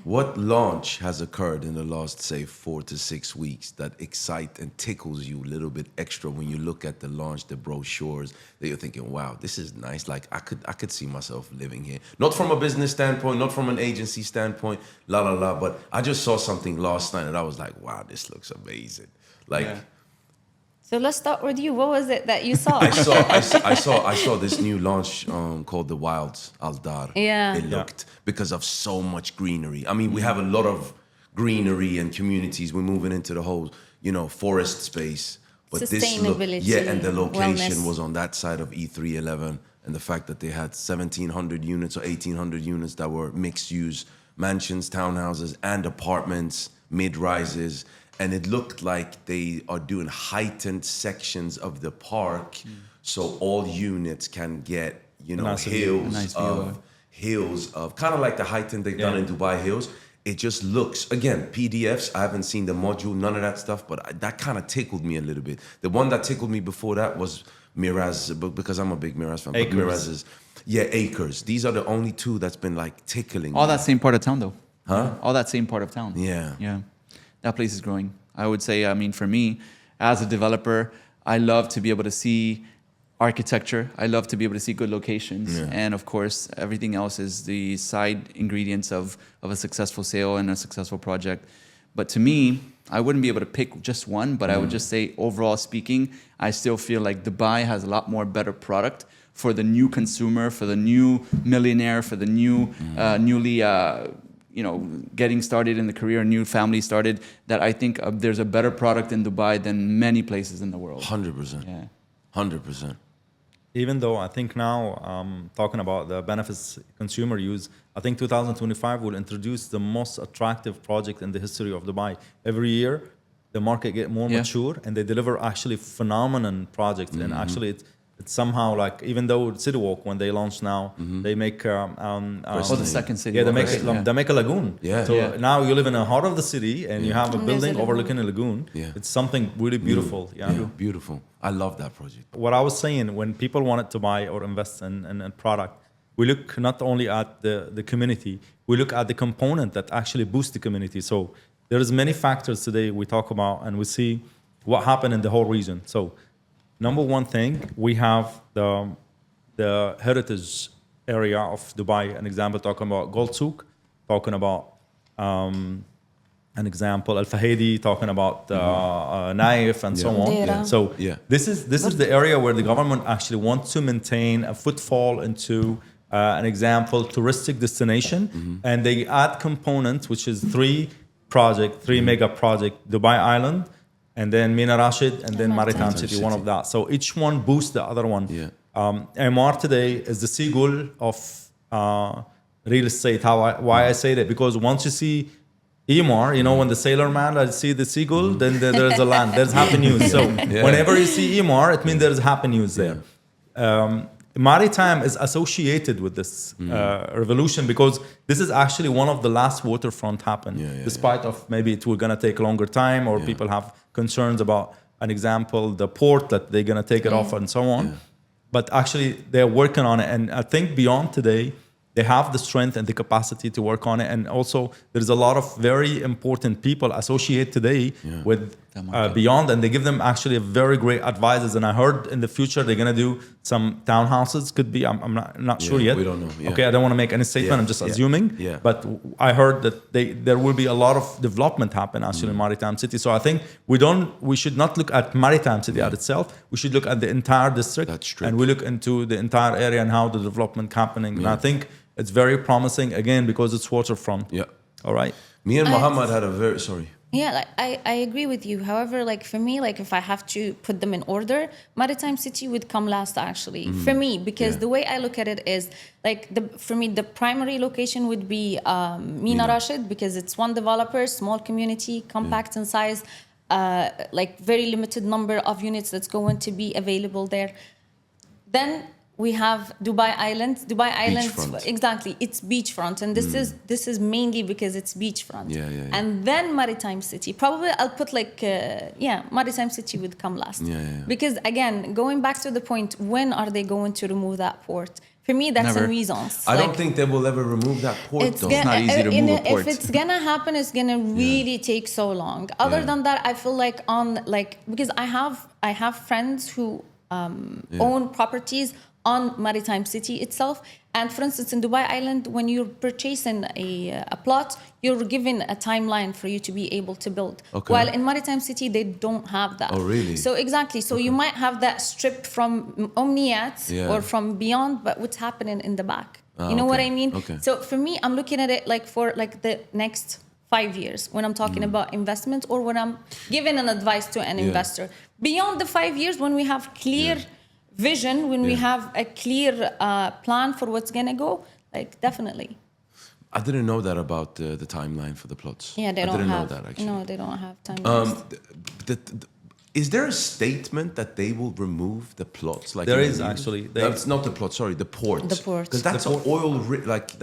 What launch has occurred in the last, say, 4 to 6 weeks that excite and tickles you a little bit extra when you look at the launch, the brochures, that you're thinking, wow, this is nice. Like I could see myself living here. Not from a business standpoint, not from an agency standpoint, but I just saw something last night and I was like, wow, this looks amazing. Like. Yeah. So let's start with you. What was it that you saw? I saw this new launch called the Wilds Al Dar. Yeah. It looked because of so much greenery. I mean, we have a lot of greenery and communities. We're moving into the whole, forest space. But Sustainability, and the location wellness. was on that side of E311, and the fact that they had 1,700 units or 1,800 units that were mixed use mansions, townhouses, and apartments, mid-rises. And it looked like they are doing heightened sections of the park, so all units can get, hills of kind of like the heightened they've done in Dubai Hills. It just looks, again, PDFs. I haven't seen the module, none of that stuff, but that kind of tickled me a little bit. The one that tickled me before that was Miraz, because I'm a big Miraz fan. Acres. Miraz is, Acres. These are the only two that's been like tickling. All me. that same part of town, though. Huh? All that same part of town. Yeah. Yeah. That place is growing. I would say, for me, as a developer, I love to be able to see architecture. I love to be able to see good locations. Yeah. And of course, everything else is the side ingredients of a successful sale and a successful project. But to me, I wouldn't be able to pick just one, but I would just say, overall speaking, I still feel like Dubai has a lot more better product for the new consumer, for the new millionaire, for the new, newly, getting started in the career, new family started, that I think there's a better product in Dubai than many places in the world. 100%. Yeah. 100%. Even though I think now, talking about the benefits consumer use, I think 2025 will introduce the most attractive project in the history of Dubai. Every year, the market get more mature and they deliver actually phenomenal projects. And actually, it's somehow like, even though City Walk, when they launch now, they make the second city. Yeah, they walk. make a lagoon. Yeah. So Yeah. now you live in the heart of the city and you have a And there's building a lagoon. overlooking a lagoon. Yeah. It's something really beautiful. Yeah. Beautiful. I love that project. What I was saying, when people wanted to buy or invest in a product, we look not only at the community, we look at the component that actually boosts the community. So there's many factors today we talk about and we see what happened in the whole region. So number one thing, we have the heritage area of Dubai. An example, talking about Gold Souk, talking about an example, Al Fahedi, talking about Naif and so on. Deira. So Yeah. this is the area where the government actually wants to maintain a footfall into an example touristic destination, and they add components, which is three mega project, Dubai Island, and then Mina Rashid, and then Maritime City, one of that. So each one boosts the other one. Yeah. Amir today is the seagull of real estate. Why I say that? Because once you see Amir, when the sailor man see the seagull, then there's a land. There's happy news. So whenever you see Amir, it means there's happy news there. Maritime is associated with this revolution because this is actually one of the last waterfront happen. Despite of maybe it will gonna take a longer time or people have concerns about an example, the port that they're gonna take it off and so on. But actually they're working on it, and I think beyond today, they have the strength and the capacity to work on it. And also there's a lot of very important people associated today with Beyond, and they give them actually a very great advices. And I heard in the future they're gonna do some townhouses. Could be, I'm not sure yet. We don't know. Yeah. Okay, I don't want to make any statement. I'm just assuming. Yeah. But I heard that there will be a lot of development happen actually in Maritime City. So I think we should not look at Maritime City at itself. We should look at the entire district. That's true. And we look into the entire area and how the development happening. And I think it's very promising again because it's waterfront. Yeah. All right. Me and Mohammad had a very Yeah, I agree with you. However, for me, if I have to put them in order, Maritime City would come last actually for me, because the way I look at it is for me the primary location would be Mina Rashid, because it's one developer, small community, compact in size, very limited number of units that's going to be available there. Then we have Dubai Island. Dubai Island, exactly. It's beachfront, and this is mainly because it's beachfront. Yeah. And then Maritime City. Probably I'll put Maritime City would come last. Yeah. Because again, going back to the point, when are they going to remove that port? For me, that's Never. in reasons. I don't think they will ever remove that port It's though. not easy to move a port. If it's gonna happen, it's gonna really take so long. Other Yeah. than that, I feel like because I have friends who own properties on Maritime City itself. And for instance, in Dubai Island, when you're purchasing a plot, you're given a timeline for you to be able to build. Okay. While in Maritime City, they don't have that. Oh, really? So exactly. So you might have that stripped from Omniat Yeah. or from beyond, but what's happening in the back? You know what okay. I mean? Okay. So for me, I'm looking at it like for like the next 5 years when I'm talking about investments or when I'm giving an advice to an investor. Beyond the 5 years, when we have clear vision, when we have a clear plan for what's gonna go, like definitely. I didn't know that about the timeline for the plots. Yeah, they I don't didn't have. know that actually. No, they don't have time. Is there a statement that they will remove the plots? Like There in the is news? actually. That's not the plot. Sorry, the port. The port. Because that's an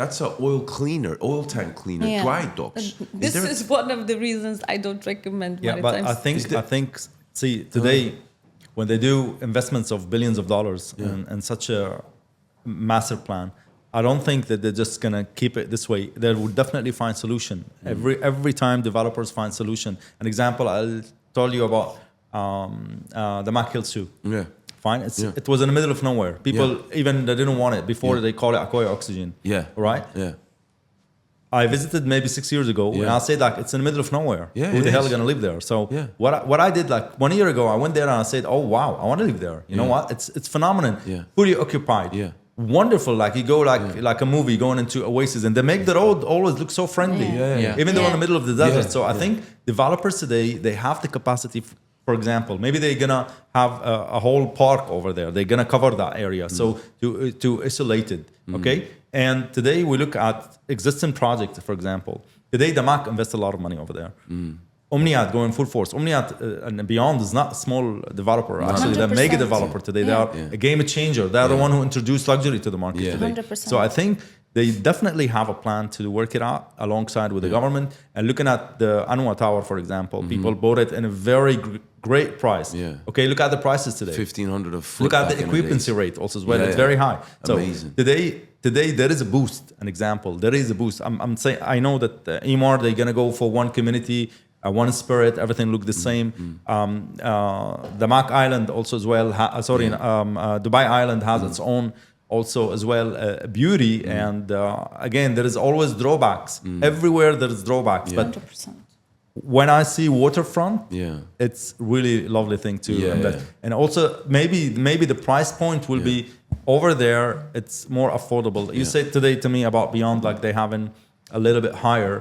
that's an oil cleaner, oil tank cleaner, Yeah. dry docks. This there is one of the reasons I don't recommend Yeah, but Maritime. I think see today when they do investments of billions of dollars and such a massive plan, I don't think that they're just gonna keep it this way. They will definitely find solution. Every time developers find solution. An example I'll tell you about the Mac Hill Zoo. Yeah. Fine. It was in the middle of nowhere. People even they didn't want it before they call it Acquire Oxygen. Yeah. Right. Yeah. I visited maybe 6 years ago, and I said like it's in the middle of nowhere. Yeah, Who it the hell is. is gonna live there? So Yeah. what I did like 1 year ago, I went there and I said, oh wow, I want to live there. You know what? It's phenomenal. Yeah. Fully occupied. Yeah. Wonderful. Like you go like a movie going into Oasis, and they make the road always look so friendly. Yeah. Even though in the middle of the desert. Yeah. So I think developers today they have the capacity. For example, maybe they're gonna have a whole park over there. They're gonna cover that area, so to isolate it. Okay, and today we look at existing projects. For example, today the MAC invests a lot of money over there. Omniat going full force. Omniat and beyond is not a small developer. Actually, they're a mega 100%. developer today. They Yeah. are a game changer. They are the one who introduced luxury to the market Yeah. today. 100%. So I think they definitely have a plan to work it out alongside with the government. And looking at the Anwa Tower, for example, people bought it in a very great price. Yeah. Okay, look at the prices today. 1,500 a foot. Look at back the in occupancy days. rate also as well. Yeah, It's yeah. very high. So Amazing. today there is a boost. An example, there is a boost. I'm saying I know that Emar they're gonna go for one community, one spirit. Everything look the same. The Mac Island also as well. Dubai Island has its own also as well beauty. And again, there is always drawbacks. Everywhere there is drawbacks, but 100%. when I see waterfront, Yeah. it's really lovely thing to Yeah, invest. yeah. And also maybe the price point will be over there. It's more affordable. You said today to me about Beyond, like they having a little bit higher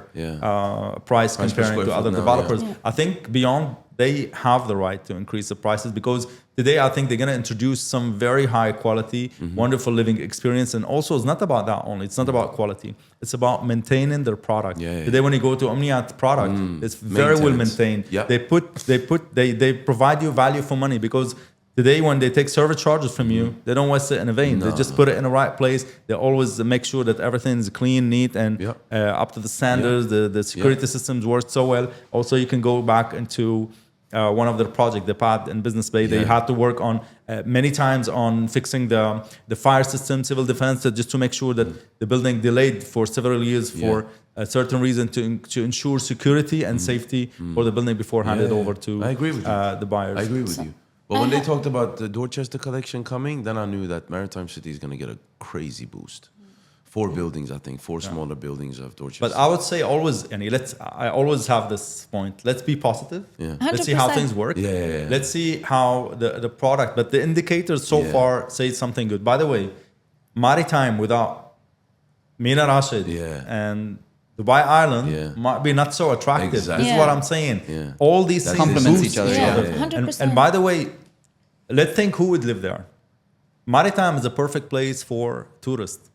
price per comparing square to foot other now, developers. yeah. I think Beyond they have the right to increase the prices because today I think they're going to introduce some very high quality, wonderful living experience. And also it's not about that only. It's not about quality. It's about maintaining their product. Yeah, yeah. Today when you go to Omniat product, it's very well Maintenance. maintained. Yep. They provide you value for money because today when they take service charges from you, they don't waste it in a vain. They just put it in the right place. They always make sure that everything is clean, neat, and up to the standards. The security systems work so well. Also, you can go back into one of their projects, the pad in Business Bay. They had to work on many times on fixing the fire system, civil defense, just to make sure that the building delayed for several years for a certain reason to ensure security and safety for the building before handed over to I agree with you. the buyers. I agree with you. But when they talked about the Dorchester collection coming, then I knew that Maritime City is going to get a crazy boost. 4 buildings, I think, 4 smaller buildings of Dorchester. But I would say always, I always have this point. Let's be positive. Yeah. Let's see how 100%. things work. Yeah. Let's see how the product, but the indicators so far say something good. By the way, Maritime without Mina Rashid and Dubai Island might be not so attractive. Exactly. This is what I'm saying. Yeah. All these things complements boost each other, Yeah, And, 100%. and by the way, let's think who would live there. Maritime is a perfect place for tourists.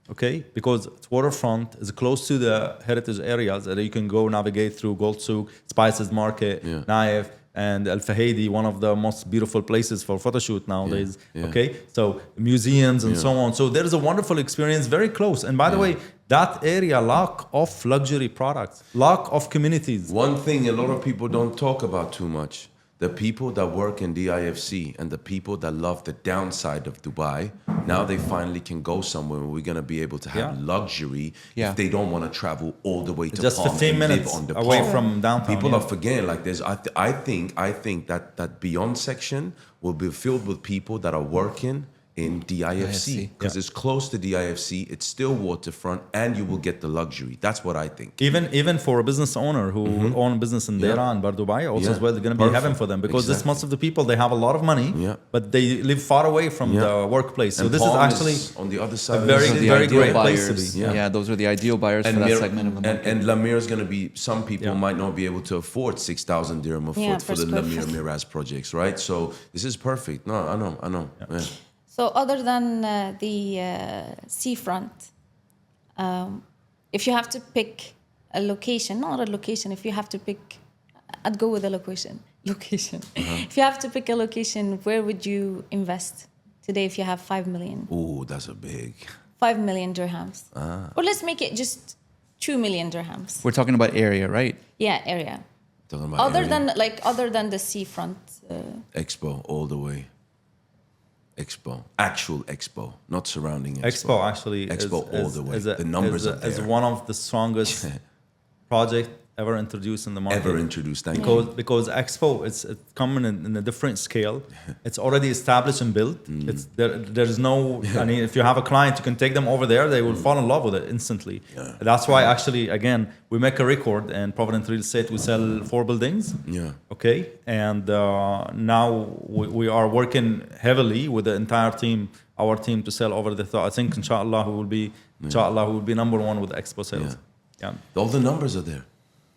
Okay, because it's waterfront, it's close to the heritage areas that you can go navigate through Gold Souk, Spices Market, Naif, and Al Fahidi, one of the most beautiful places for photo shoot nowadays. Okay, so museums and so on. So there is a wonderful experience very close. And by the way, that area lack of luxury products, lack of communities. One thing a lot of people don't talk about too much, The people that work in DIFC and the people that love the downside of Dubai, now they finally can go somewhere where we're going to be able to have luxury Yeah. if they don't want to travel all the way to Just Palm 15 and minutes live on the away Palm. from downtown. People yeah. are forgetting, like there's, I think that Beyond section will be filled with people that are working in DIFC because it's close to DIFC, it's still waterfront, and you will get the luxury. That's what I think. Even for a business owner who own a business in Deira and Bar Dubai, also as well, they're going to be heaven for them because this most of the people, they have a lot of money, but they live far away from the workplace. So And this Palm is actually on the other side. a very, Those are the very ideal great place buyers. to be. Yeah. Those are the ideal buyers for that segment of the market. And Lamir is going to be, some people might not be able to afford 6,000 dirham a foot Yeah, for the per square Lamir foot. Miraz projects, right? So this is perfect. No, I know. Yeah. So other than the seafront, if you have to pick a location, not a location, if you have to pick, I'd go with a location. If you have to pick a location, where would you invest today if you have 5 million? Ooh, that's a big. 5 million dirhams. Or let's make it just 2 million dirhams. We're talking about area, right? Yeah, area. Talking about Other than the seafront. Expo all the way. Expo, actual Expo, not surrounding Expo. Expo actually Expo all the way. The numbers are is there. one of the strongest project ever introduced in the market. Ever introduced, thank you. Because Expo it's coming in a different scale. It's already established and built. It's there's no. I mean, if you have a client, you can take them over there. They will fall in love with it instantly. That's why actually again we make a record in Provident Real Estate. We sell 4 buildings. Yeah. Okay, and now we are working heavily with the entire team, our team, to sell over the. I think inshallah we will be number 1 with Expo sales. Yeah. All the numbers are there.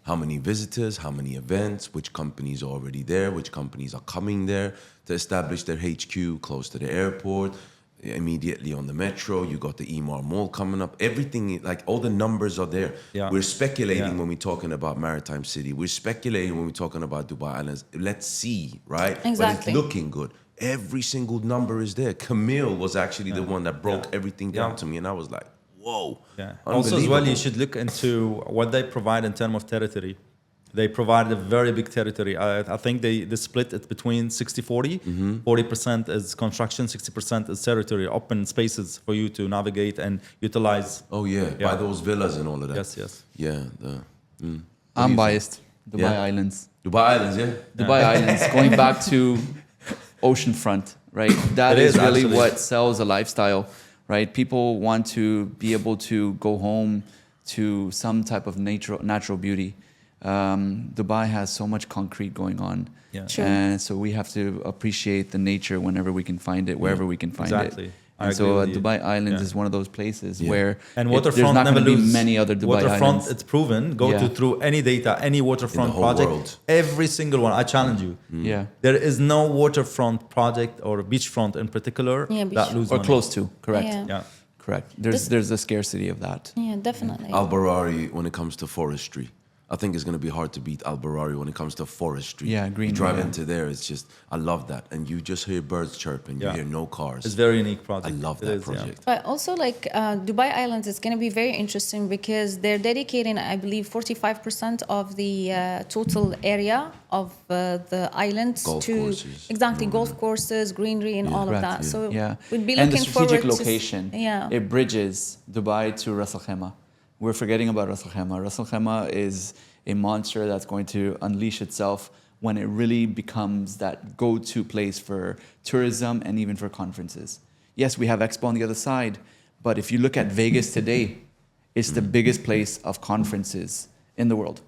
How many visitors, how many events, which companies are already there, which companies are coming there to establish their HQ close to the airport, immediately on the metro. You got the Emar Mall coming up. Everything, like all the numbers are there. Yeah. We're speculating Yeah. when we're talking about Maritime City. We're speculating when we're talking about Dubai Islands. Let's see, right? But Exactly. it's looking good. Every single number is there. Camille was actually the one that broke everything down to me, and I was like, whoa. Yeah. Also, as well, Unbelievable. you should look into what they provide in terms of territory. They provide a very big territory. I think they split it between 60-40. 40% is construction, 60% is territory, open spaces for you to navigate and utilize. Oh, yeah. By those villas and all of that. Yes. Yeah. I'm biased. Dubai Yeah. Islands. Dubai Islands, yeah? Dubai Islands, going back to oceanfront, right? That It is is really actually. what sells a lifestyle, right? People want to be able to go home to some type of natural beauty. Dubai has so much concrete going on. Yeah. True. And so we have to appreciate the nature whenever we can find it, wherever we can find Exactly. it. I And agree so with you. Dubai Islands Yeah. is one of those places where And there's waterfront not never going to be lose. many other Dubai waterfront, Islands. it's proven. Go Yeah. through any data, any waterfront whole project. world. Every single one. I challenge you. Yeah. There is no waterfront project or beachfront in particular Yeah, that beachfront. lose Or money. close to, correct. Yeah. Yeah. Correct. There's a scarcity of that. Yeah, definitely. Al Barari, when it comes to forestry, I think it's going to be hard to beat Al Barari when it comes to forestry. Yeah, green, You drive yeah. into there, it's just, I love that. And you just hear birds chirping, you Yeah. hear no cars. It's a very unique project. I love It that is, yeah. project. But also, like Dubai Islands is going to be very interesting because they're dedicating, I believe, 45% of the total area of the islands Golf to courses. exactly golf courses, greenery, and all of Correct, that. yeah. So Yeah. we'd be And the looking strategic forward location. to yeah. It bridges Dubai to Ras Al Khaimah. We're forgetting about Ras Al Khaimah. Ras Al Khaimah is a monster that's going to unleash itself when it really becomes that go-to place for tourism and even for conferences. Yes, we have Expo on the other side, but if you look at Vegas today, it's the biggest place of conferences in the world.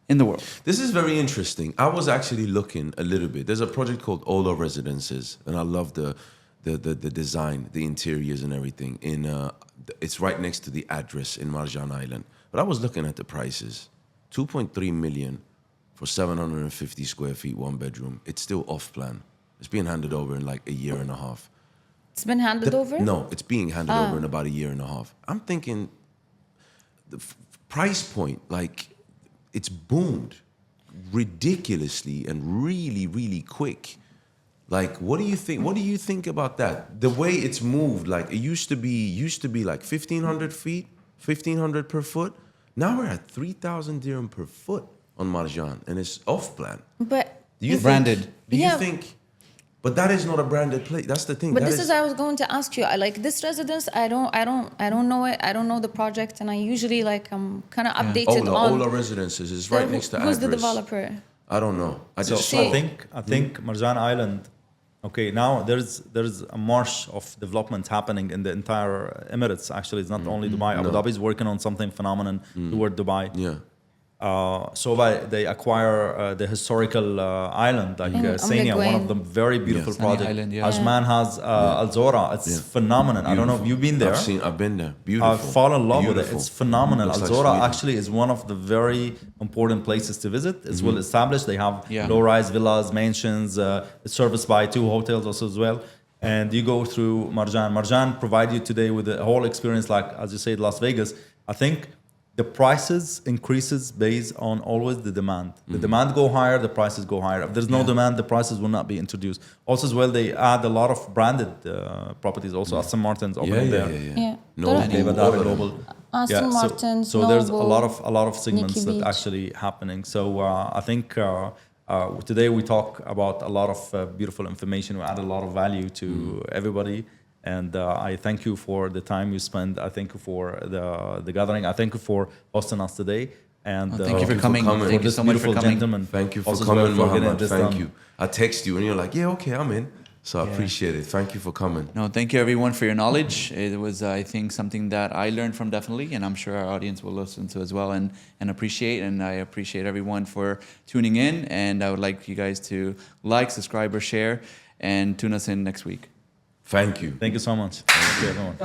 In the world. This is very interesting. I was actually looking a little bit. There's a project called Ola Residences, and I love the design, the interiors and everything. It's right next to the address in Marjan Island. But I was looking at the prices. 2.3 million for 750 square feet, 1 bedroom. It's still off plan. It's being handed over in like a year and a half. It's been handed over? No, it's being handed over in about a year and a half. I'm thinking the price point, like, it's boomed ridiculously and really, really quick. Like, what do you think? What do you think about that? The way it's moved, like it used to be like 1,500 feet, 1,500 per foot. Now we're at 3,000 dirham per foot on Marjan, and it's off plan. But Do you Branded. Do you Yeah. think? But that is not a branded place. That's the thing. But That this is I was going to ask you. I like this residence. I don't know it. I don't know the project, and I usually like I'm kind of updated the on. Ola Residences is right next to Who's Address. the developer? I don't know. I So just I saw. think Marjan Island. Okay, now there's a marsh of development happening in the entire Emirates. Actually, it's not only Dubai. Abu Dhabi is working on something phenomenal toward Dubai. Yeah. So they acquire the historical island like Sania, one of the very beautiful Sania projects. Island, yeah. Ajman has Al Zora. It's phenomenal. I don't know if you've been there. I've been there. Beautiful. I fall in love with it. Beautiful. It's phenomenal. Looks Al like Zora Sweden. actually is one of the very important places to visit. It's well established. They have Yeah. low-rise villas, mansions. It's serviced by 2 hotels also as well. And you go through Marjan. Marjan provide you today with the whole experience, like as you said, Las Vegas. I think the prices increases based on always the demand. The demand go higher, the prices go higher. If there's no demand, the prices will not be introduced. Also as well, they add a lot of branded properties. Also, Aston Martin's opening there. Yeah. No, David all David of them. Global. Aston Martin's, So there's a Noble, lot of segments Nikki that Beach. actually happening. So I think today we talk about a lot of beautiful information. We add a lot of value to everybody. And I thank you for the time you spend. I thank you for the gathering. I thank you for hosting us today. And Thank you for coming. coming. Thank you this so much for beautiful coming. gentleman. Thank you for also as well coming, for getting Mohammed. this Thank done. you. I text you and you're like, yeah, okay, I'm in. So I appreciate it. Thank you for coming. No, thank you everyone for your knowledge. It was, I think, something that I learned from definitely, and I'm sure our audience will listen to as well and appreciate. And I appreciate everyone for tuning in. And I would like you guys to like, subscribe, or share, and tune us in next week. Thank you. Thank you so much. Thank you, everyone.